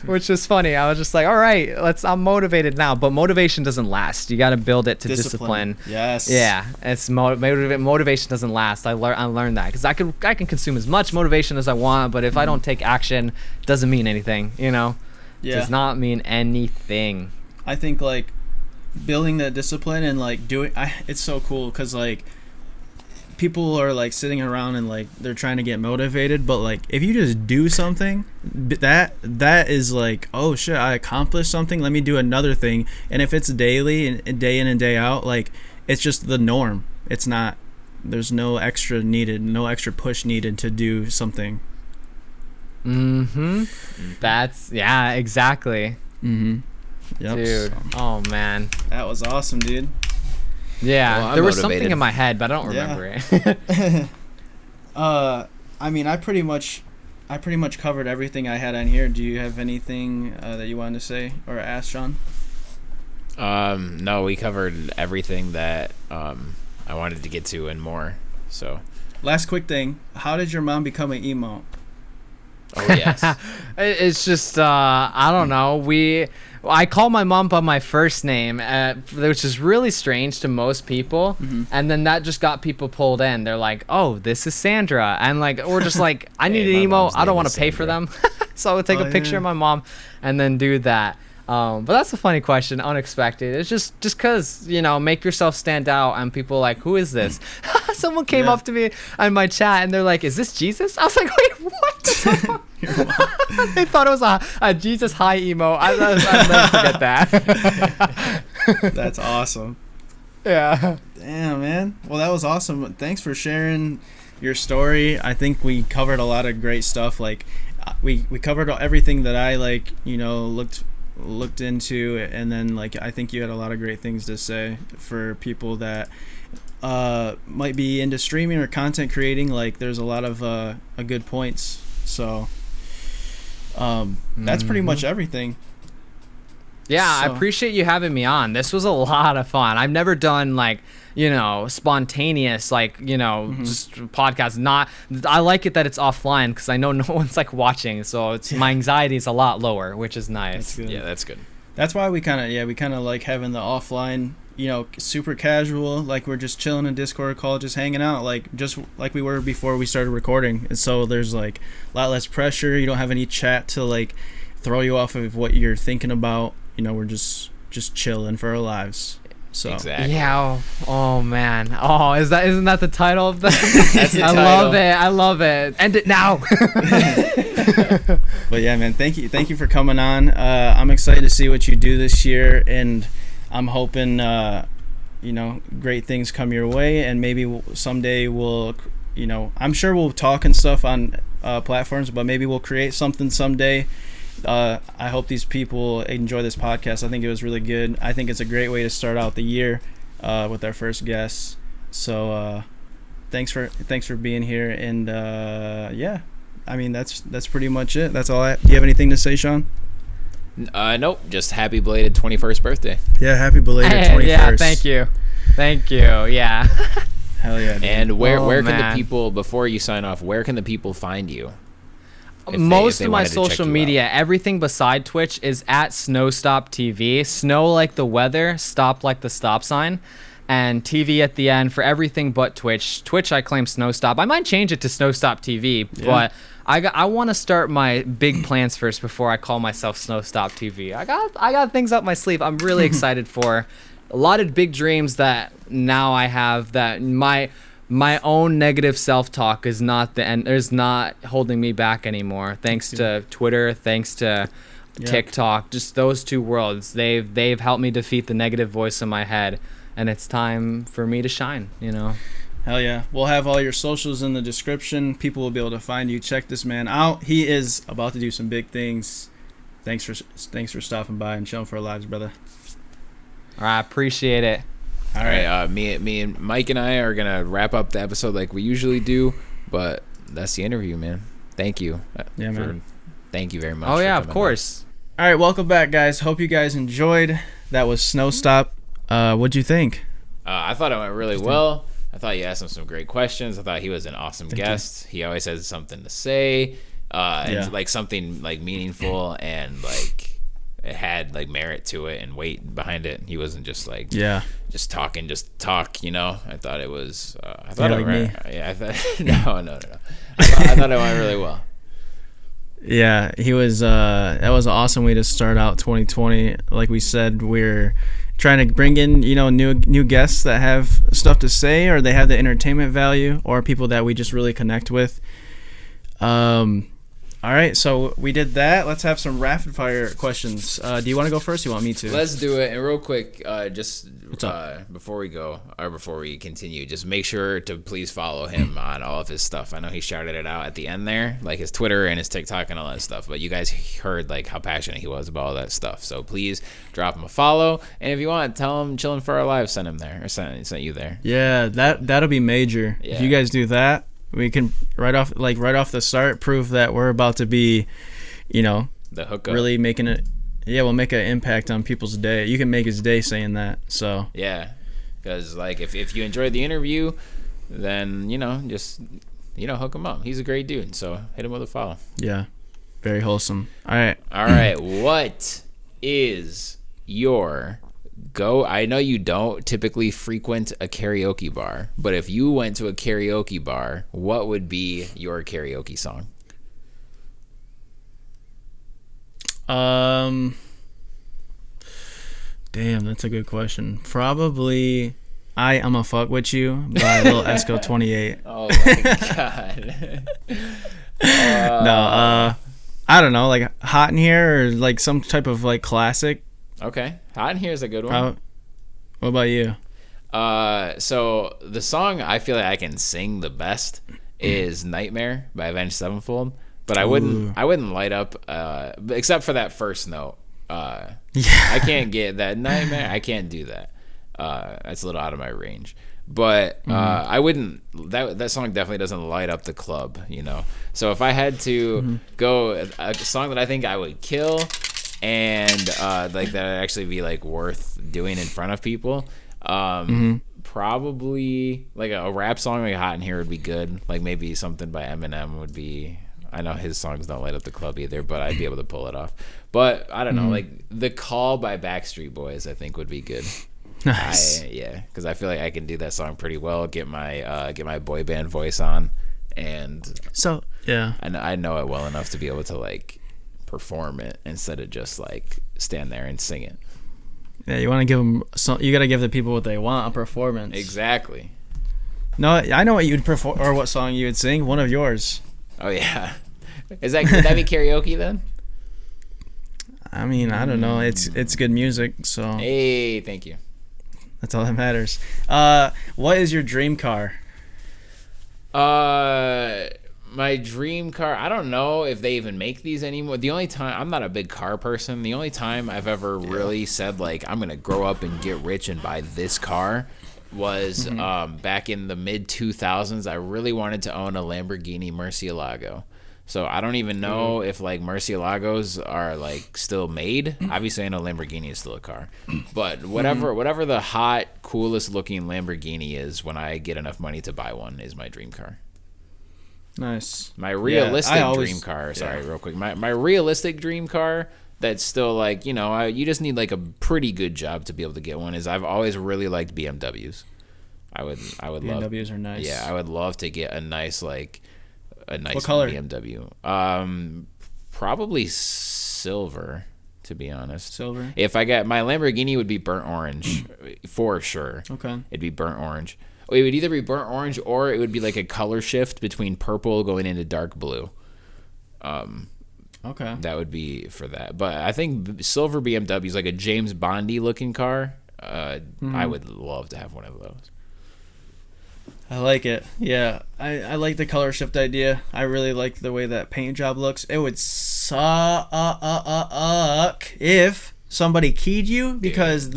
Which is funny. I was just like, all right, I'm motivated now. But motivation doesn't last. You got to build it to discipline. Yes. Yeah, it's motivation doesn't last. I learned that, because I can consume as much motivation as I want, but if I don't take action, it doesn't mean anything. Does not mean anything. I think like building that discipline and like it's so cool, because like people are like sitting around and like they're trying to get motivated, but like if you just do something, that is like, oh shit, I accomplished something, let me do another thing. And if it's daily and day in and day out, like it's just the norm. It's not, there's no extra push needed to do something. That's exactly. Yep. Dude, oh man, that was awesome, dude. Yeah, well, there was something in my head, but I don't remember it. I mean, I pretty much covered everything I had on here. Do you have anything that you wanted to say or ask, Sean? No, we covered everything that I wanted to get to and more. So, last quick thing: how did your mom become an emo? Oh yes. It's just I don't know. I call my mom by my first name, which is really strange to most people. And then that just got people pulled in. They're like, "Oh, this is Sandra," and like, or just like, "I need an emo. I don't want to pay for them," so I would take a picture of my mom and then do that. But that's a funny question, unexpected. It's just because, make yourself stand out, and people are like, who is this? Someone came up to me in my chat and they're like, is this Jesus? I was like, wait, what? They thought it was a Jesus high emo. I'll never forget that. That's awesome. Yeah. Damn, man. Well, that was awesome. Thanks for sharing your story. I think we covered a lot of great stuff. Like, we covered everything that I like, looked into, and then like I think you had a lot of great things to say for people that might be into streaming or content creating. Like, there's a lot of good points. So that's pretty much everything. Yeah, So. I appreciate you having me on. This was a lot of fun. I've never done like, spontaneous, like, just podcasts. I like it that it's offline, because I know no one's like watching. So my anxiety is a lot lower, which is nice. That's good. Yeah, that's good. That's why we kind of like having the offline, super casual, like we're just chilling in Discord call, just hanging out, like just like we were before we started recording. And so there's like a lot less pressure. You don't have any chat to like throw you off of what you're thinking about. We're just chilling for our lives. So exactly. Yeah. Oh man. Oh, isn't that the title of the? That's the title. I love it. End it now. But yeah, man, thank you for coming on. I'm excited to see what you do this year, and I'm hoping great things come your way, and maybe someday we'll I'm sure we'll talk and stuff on platforms, but maybe we'll create something someday I hope these people enjoy this podcast. I think it was really good. I think it's a great way to start out the year with our first guest. So thanks for being here. And yeah, I mean that's pretty much it. That's all. Do you have anything to say, Sean? Nope. Just happy belated 21st birthday. Yeah, happy belated 21st. Yeah, thank you. Yeah. Hell yeah, dude. And where can the people, before you sign off, where can the people find you? Most of my social media, everything beside Twitch, is at SnowStop TV. Snow like the weather, stop like the stop sign, and TV at the end for everything but Twitch. Twitch, I claim SnowStop. I might change it to SnowStop TV, but I want to start my big plans first before I call myself SnowStop TV. I got things up my sleeve. I'm really excited for a lot of big dreams that now I have, that my own negative self-talk is not is not holding me back anymore. Thanks to Twitter, thanks to TikTok, just those two worlds. They've helped me defeat the negative voice in my head, and it's time for me to shine, you know. Hell yeah. We'll have all your socials in the description. People will be able to find you. Check this man out. He is about to do some big things. Thanks for stopping by and chilling for our lives, brother. All right, appreciate it. All right, me and Mike and I are gonna wrap up the episode like we usually do, but that's the interview, man. Thank you. Yeah, man. Thank you very much. Oh yeah, of course. All right, welcome back, guys. Hope you guys enjoyed. That was SnowStop. What'd you think? I thought it went really well. I thought you asked him some great questions. I thought he was an awesome guest. He always has something to say, and like something like meaningful, and like it had like merit to it and weight behind it. He wasn't just like just talk, you know. I thought it was I thought it went I thought no. I thought it went really well. Yeah, he was that was an awesome way to start out 2020. Like we said, we're trying to bring in, you know, new guests that have stuff to say, or they have the entertainment value, or people that we just really connect with. All right, so we did that. Let's have some rapid fire questions. Do you want to go first? Or you want me to? Let's do it. And real quick, before we continue, just make sure to please follow him on all of his stuff. I know he shouted it out at the end there, like his Twitter and his TikTok and all that stuff. But you guys heard like how passionate he was about all that stuff. So please drop him a follow. And if you want, tell him Chillin' for Our Lives sent him there, or sent you there. Yeah, that'll be major. Yeah. If you guys do that, we can right off the start prove that we're about to be, you know, the hookup. Really making it. Yeah, we'll make an impact on people's day. You can make his day saying that. So yeah, because like if you enjoyed the interview, then you know just hook him up. He's a great dude. So hit him with a follow. Yeah, very wholesome. All right. What is your go? I know you don't typically frequent a karaoke bar, but if you went to a karaoke bar, what would be your karaoke song? Damn, that's a good question. Probably I'ma Fuck With You by Lil Esco 28. Oh my god. No, I don't know, like Hot in Here, or like some type of like classic. Okay, Hot in Here is a good one. What about you? So the song I feel like I can sing the best is Nightmare by Avenged Sevenfold, but I wouldn't light up except for that first note. I can't get that Nightmare. I can't do that. That's a little out of my range. But I wouldn't. That song definitely doesn't light up the club, you know. So if I had to go a song that I think I would kill, and like that would actually be like worth doing in front of people, probably like a rap song like Hot in Here would be good. Like maybe something by Eminem would be. I know his songs don't light up the club either, but I'd be able to pull it off. But I don't know, like The Call by Backstreet Boys I think would be good. Nice. Because I feel like I can do that song pretty well. Get my boy band voice on, and so yeah, I know it well enough to be able to like perform it instead of just like stand there and sing it. Yeah, you want to give them. You got to give the people what they want, a performance. Exactly. No, I know what you'd perform or what song you would sing. One of yours. Oh yeah, would that be karaoke then? I mean, I don't know. It's good music, so. Hey, thank you. That's all that matters. What is your dream car? My dream car, I don't know if they even make these anymore. The only time, I'm not a big car person. The only time I've ever really said, like, I'm going to grow up and get rich and buy this car was back in the mid-2000s. I really wanted to own a Lamborghini Murcielago. So I don't even know if, like, Murcielagos are, like, still made. Obviously, I know Lamborghini is still a car. But whatever the hot, coolest-looking Lamborghini is when I get enough money to buy one is my dream car. Nice. My realistic dream car. Sorry, real quick. My realistic dream car that's still like, you know, you just need like a pretty good job to be able to get one. Is I've always really liked BMWs. I would love. BMWs are nice. Yeah, I would love to get a nice what color? BMW. Probably silver, to be honest. Silver. If I got my Lamborghini, would be burnt orange for sure. Okay. It'd be burnt orange. It would either be burnt orange or it would be like a color shift between purple going into dark blue. Okay. That would be for that. But I think silver BMW is like a James Bondy looking car. I would love to have one of those. I like it. Yeah. I like the color shift idea. I really like the way that paint job looks. It would suck if somebody keyed you because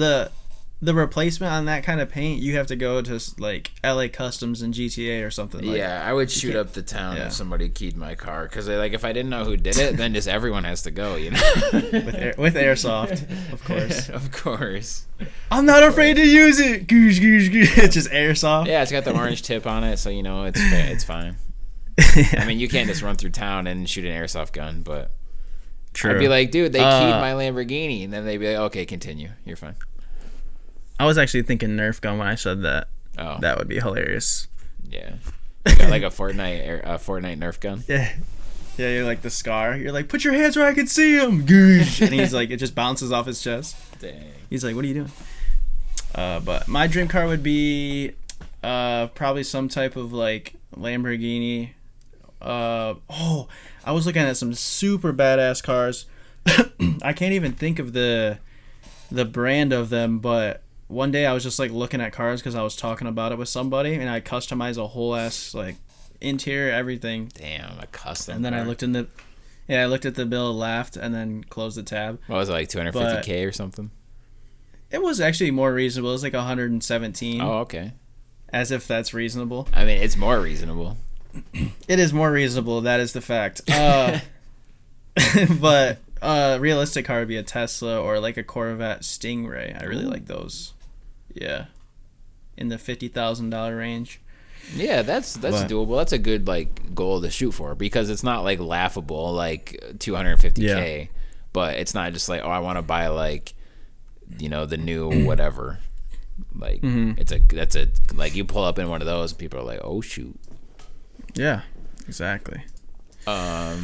the replacement on that kind of paint, you have to go to like LA Customs and GTA or something. Yeah, I would shoot up the town if somebody keyed my car because like if I didn't know who did it, then just everyone has to go, you know. with airsoft, of course. Of course. I'm not afraid to use it. Goosh, goosh, goosh. It's just airsoft. Yeah, it's got the orange tip on it, so you know it's fine. I mean, you can't just run through town and shoot an airsoft gun, but True. I'd be like, dude, they keyed my Lamborghini, and then they'd be like, okay, continue, you're fine. I was actually thinking Nerf gun when I said that. Oh, that would be hilarious. Yeah, you got like a Fortnite Nerf gun. Yeah, you're like the Scar. You're like, put your hands where I can see them. Goosh. And he's like, it just bounces off his chest. Dang. He's like, what are you doing? But my dream car would be probably some type of like Lamborghini. I was looking at some super badass cars. I can't even think of the brand of them, but one day I was just like looking at cars because I was talking about it with somebody, and I customized a whole ass like interior, everything. Damn, a custom. And then I looked I looked at the bill, laughed, and then closed the tab. What was it, like $250K or something? It was actually more reasonable. It was like 117. Oh, okay. As if that's reasonable. I mean, it's more reasonable. It is more reasonable. That is the fact. But realistic car would be a Tesla or like a Corvette Stingray. I really like those. Yeah, in the $50,000 range. Yeah, that's doable. That's a good like goal to shoot for because it's not like laughable like $250K, but it's not just like, oh, I want to buy like, you know, the new whatever. Like that's a like you pull up in one of those and people are like, oh shoot. Yeah, exactly. All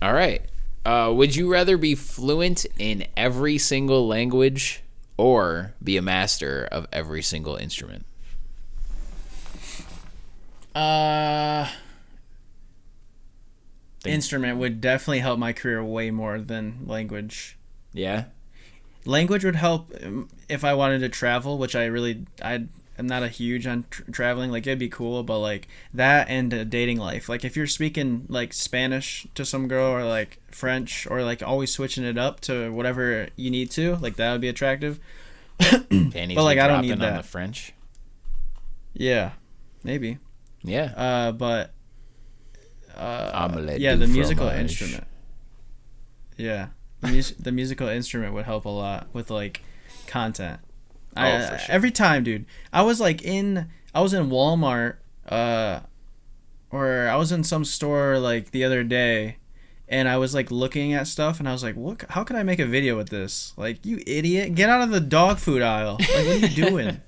right. Would you rather be fluent in every single language or be a master of every single instrument? Instrument would definitely help my career way more than language. Yeah. Language would help if I wanted to travel, which I'm not a huge on traveling. Like, it'd be cool, but like that and dating life. Like, if you're speaking like Spanish to some girl or like French or like always switching it up to whatever you need to, like that would be attractive. Panties but like I don't need that. On the French. Yeah, maybe. Yeah. But Omelette the musical fromage. instrument. Yeah, the musical instrument would help a lot with like content. For sure. Every time, dude. I was in Walmart, or I was in some store like the other day, and I was like looking at stuff, and I was like, "What? How can I make a video with this? Like, you idiot! Get out of the dog food aisle! Like, what are you doing?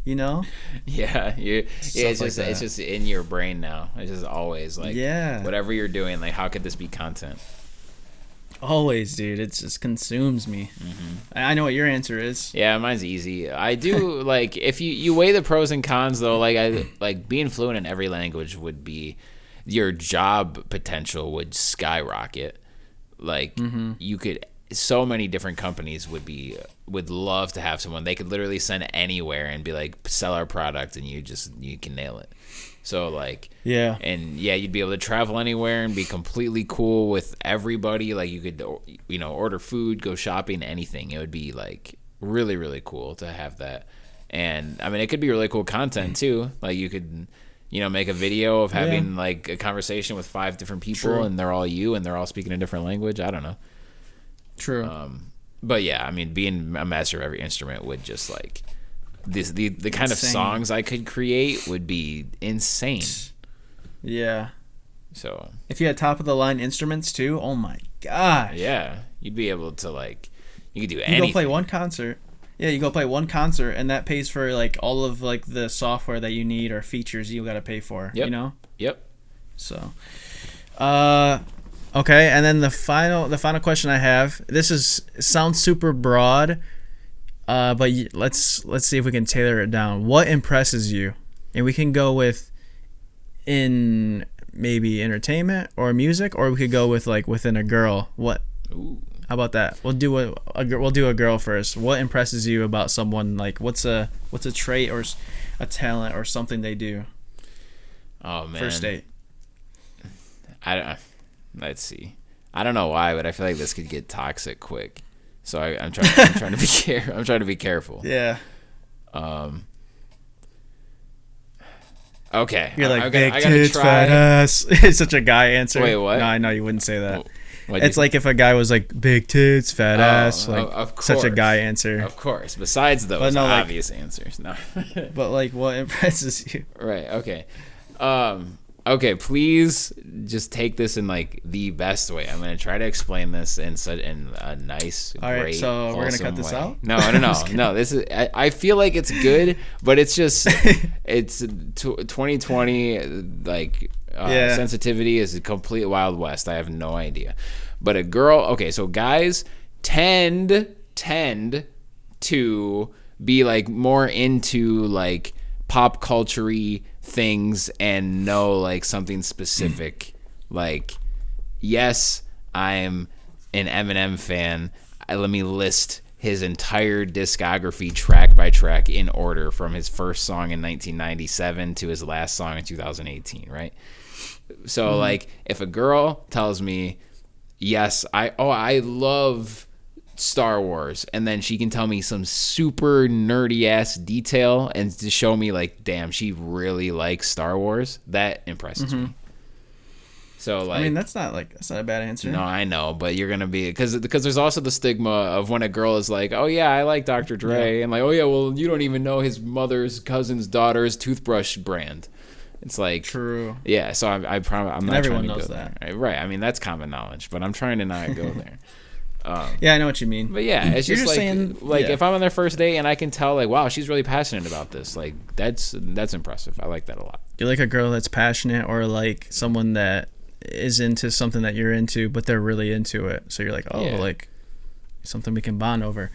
You know?" Yeah, it's like that. it's just in your brain now. It's just always like, whatever you're doing, like, how could this be content? Always, dude. It just consumes me. I know what your answer is. Yeah, mine's easy. I do like if you weigh the pros and cons though. Like being fluent in every language would be your job potential would skyrocket. Like you could. So many different companies would love to have someone they could literally send anywhere and be like, sell our product, and you can nail it. So like, Yeah. and yeah, you'd be able to travel anywhere and be completely cool with everybody. Like you could, order food, go shopping, anything. It would be like really, really cool to have that. And I mean, it could be really cool content too. Like you could, make a video of having like a conversation with 5 different people, and they're all you, and they're all speaking a different language. I don't know. True. But yeah, I mean, being a master of every instrument would just like the kind of songs I could create would be insane. Yeah. So if you had top of the line instruments too, oh my gosh. Yeah, you'd be able to like, you could do anything. You go play one concert. Yeah, you go play one concert, and that pays for like all of like the software that you need or features you got to pay for. Yep. You know. Yep. So, okay, and then the final question I have. This sounds super broad, but let's see if we can tailor it down. What impresses you? And we can go with in maybe entertainment or music, or we could go with like within a girl. What? Ooh. How about that? We'll do a girl first. What impresses you about someone? Like what's a trait or a talent or something they do? Oh man. First date. Let's see. I don't know why, but I feel like this could get toxic quick. So I'm trying to be careful. Yeah. Okay. You're like big tits, fat ass. It's such a guy answer. Wait, what? No, I know you wouldn't say that. It's like if a guy was like big tits, fat ass, like of course. such a guy answer. Of course. Besides those obvious answers. No. But like, what impresses you? Right. Okay. Okay. Please just take this in like the best way. I'm gonna try to explain this in a nice, all right, great, so we're gonna cut this way. out. No. No. This is. I feel like it's good, but it's just it's 2020. Like sensitivity is a complete Wild West. I have no idea. But a girl. Okay, so guys tend to be like more into like pop culture-y things and know like something specific. Like, yes, I'm an Eminem fan. Let me list his entire discography track by track in order from his first song in 1997 to his last song in 2018, right? So like if a girl tells me, yes, I love Star Wars, and then she can tell me some super nerdy ass detail and to show me like, damn, she really likes Star Wars, that impresses me. So like, I mean, that's not a bad answer. No, I know, but you're gonna be because there's also the stigma of when a girl is like, oh yeah, I like Dr. Dre, and like, oh yeah, well you don't even know his mother's cousin's daughter's toothbrush brand. It's like true. Yeah, so I promise I'm not everyone trying to knows go that. there. Right. I mean that's common knowledge, but I'm trying to not go there. Yeah, I know what you mean. But yeah, it's just saying, if I'm on their first date and I can tell like, wow, she's really passionate about this. Like that's impressive. I like that a lot. You're like a girl that's passionate, or like someone that is into something that you're into, but they're really into it. So you're like, oh, like something we can bond over.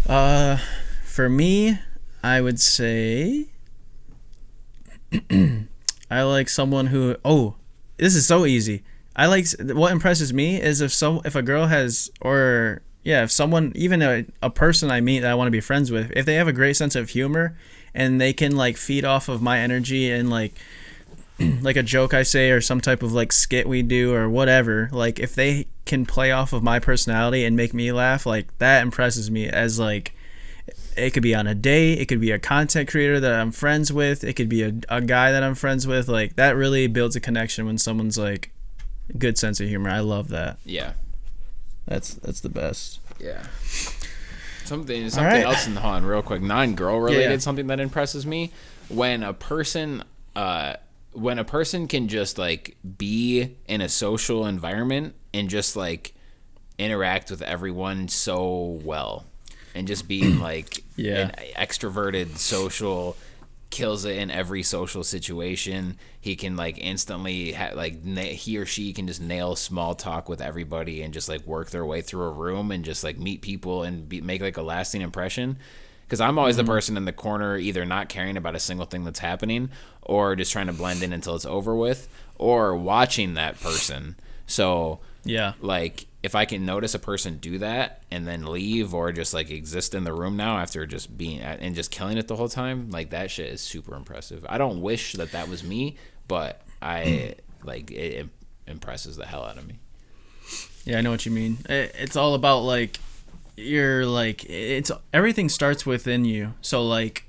Yeah. For me, I would say I like someone who. Oh, this is so easy. I like what impresses me is if a girl has, or if someone, even a person I meet that I want to be friends with, if they have a great sense of humor and they can like feed off of my energy and like a joke I say or some type of like skit we do or whatever, like if they can play off of my personality and make me laugh, like that impresses me. As like it could be on a date, it could be a content creator that I'm friends with, it could be a guy that I'm friends with. Like that really builds a connection when someone's like good sense of humor. I love that. Yeah, that's the best. Yeah. Something else in the Han real quick, non-girl related. Something that impresses me when a person can just like be in a social environment and just like interact with everyone so well, and just being like an extroverted social, kills it in every social situation. He can like instantly he or she can just nail small talk with everybody and just like work their way through a room and just like meet people and make like a lasting impression. Because I'm always the person in the corner, either not caring about a single thing that's happening or just trying to blend in until it's over with, or watching that person So Yeah. like if I can notice a person do that and then leave or just like exist in the room now after just being and just killing it the whole time, like that shit is super impressive. I don't wish that was me, but I like it impresses the hell out of me. Yeah, I know what you mean. It's all about like you're like it's everything starts within you. So like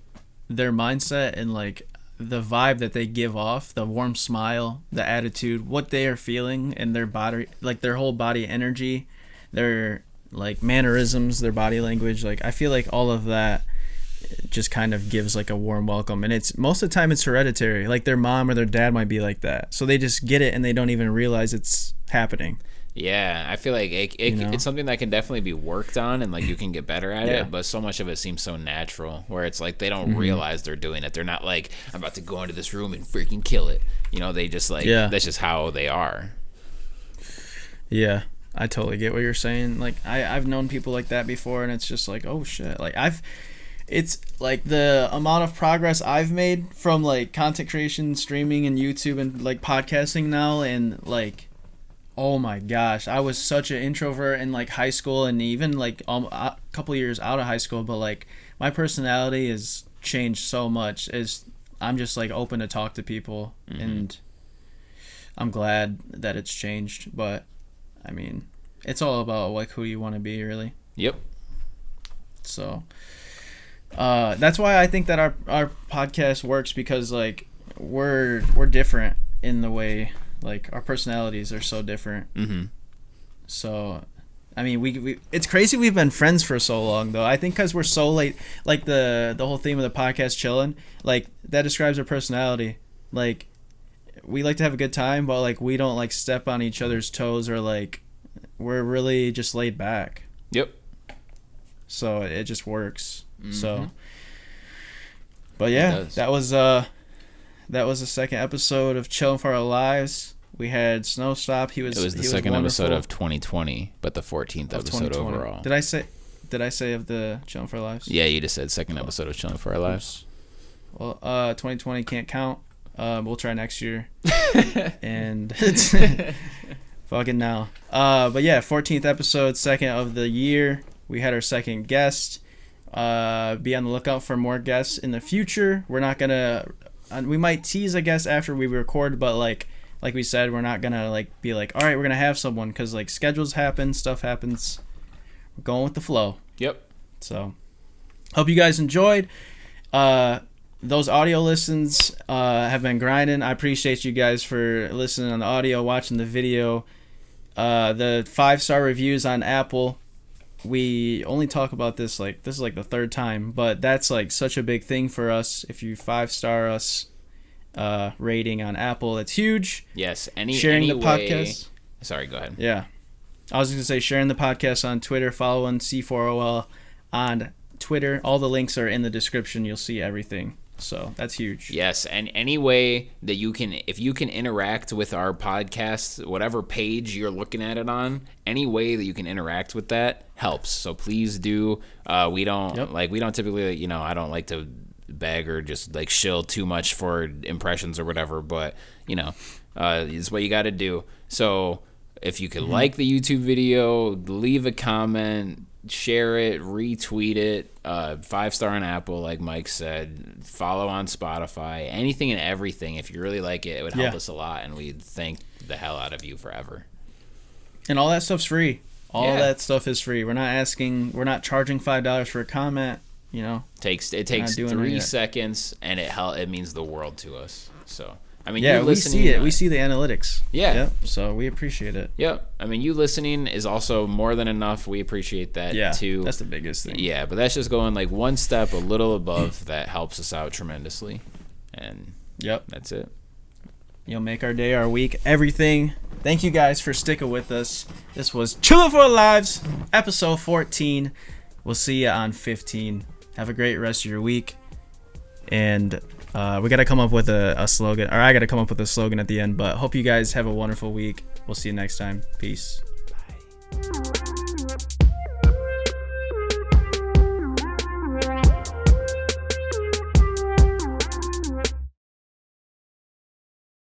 their mindset and like the vibe that they give off, the warm smile, the attitude, what they are feeling and their body, like their whole body energy, their like mannerisms, their body language, like I feel like all of that just kind of gives like a warm welcome. And it's most of the time it's hereditary. Like their mom or their dad might be like that. So they just get it and they don't even realize it's happening. Yeah, I feel like it's something that can definitely be worked on and like you can get better at it, but so much of it seems so natural where it's like they don't realize they're doing it. They're not like, I'm about to go into this room and freaking kill it. You know, they just like, that's just how they are. Yeah, I totally get what you're saying. Like I've known people like that before and it's just like, oh shit. Like it's like the amount of progress I've made from like content creation, streaming and YouTube and like podcasting now and like, oh my gosh, I was such an introvert in like high school and even like a couple years out of high school, but like my personality has changed so much as I'm just like open to talk to people and I'm glad that it's changed. But I mean, it's all about like who you want to be, really. Yep. So that's why I think that our podcast works, because like we're different in the way. Like our personalities are so different. So, I mean, we it's crazy we've been friends for so long though. I think because we're so late. Like the whole theme of the podcast, Chillin, like that describes our personality. Like we like to have a good time, but like we don't like step on each other's toes or like we're really just laid back. Yep. So it just works. So, but yeah, that was the second episode of Chillin' for Our Lives. We had SnowStop. It was the second episode of 2020, but the 14th episode overall. Did I say of the Chillin' for Our Lives? Yeah, you just said second episode of Chillin' for Our Lives. Well, 2020 can't count. We'll try next year. And fucking now. But yeah, 14th episode, second of the year. We had our second guest. Be on the lookout for more guests in the future. We're not gonna. We might tease a guest after we record, but like we said, we're not gonna like be like, all right, we're gonna have someone, because like schedules happen, stuff happens. We're going with the flow. Yep. So, hope you guys enjoyed. Those audio listens have been grinding. I appreciate you guys for listening on the audio, watching the video. The 5-star reviews on Apple. We only talk about this like this is like the third time, but that's like such a big thing for us. If you 5-star us rating on Apple, that's huge. Yes. Sharing the podcast. Sorry, go ahead. Yeah, I was gonna say sharing the podcast on Twitter. Follow on C4OL on Twitter. All the links are in the description. You'll see everything. So that's huge. Yes, and any way that you can, if you can interact with our podcast, whatever page you're looking at it on, any way that you can interact with that helps. So please do. We don't typically, I don't like to beg or just like shill too much for impressions or whatever, but it's what you got to do. So if you could like the YouTube video, leave a comment, share it, retweet it, 5-star on Apple, like Mike said, follow on Spotify, anything and everything. If you really like it, it would help us a lot, and we'd thank the hell out of you forever. And all that stuff's free. All that stuff is free. We're not charging $5 for a comment. It takes 3 seconds, and it means the world to us. So I mean, we see it. We see the analytics. Yeah. Yep. So we appreciate it. Yep. I mean, you listening is also more than enough. We appreciate that too. That's the biggest thing. Yeah, but that's just going like one step a little above that helps us out tremendously. And that's it. You'll make our day, our week, everything. Thank you guys for sticking with us. This was Chillin' for Our Lives, episode 14. We'll see you on 15. Have a great rest of your week. And we got to come up with a slogan, or I got to come up with a slogan at the end, but hope you guys have a wonderful week. We'll see you next time. Peace.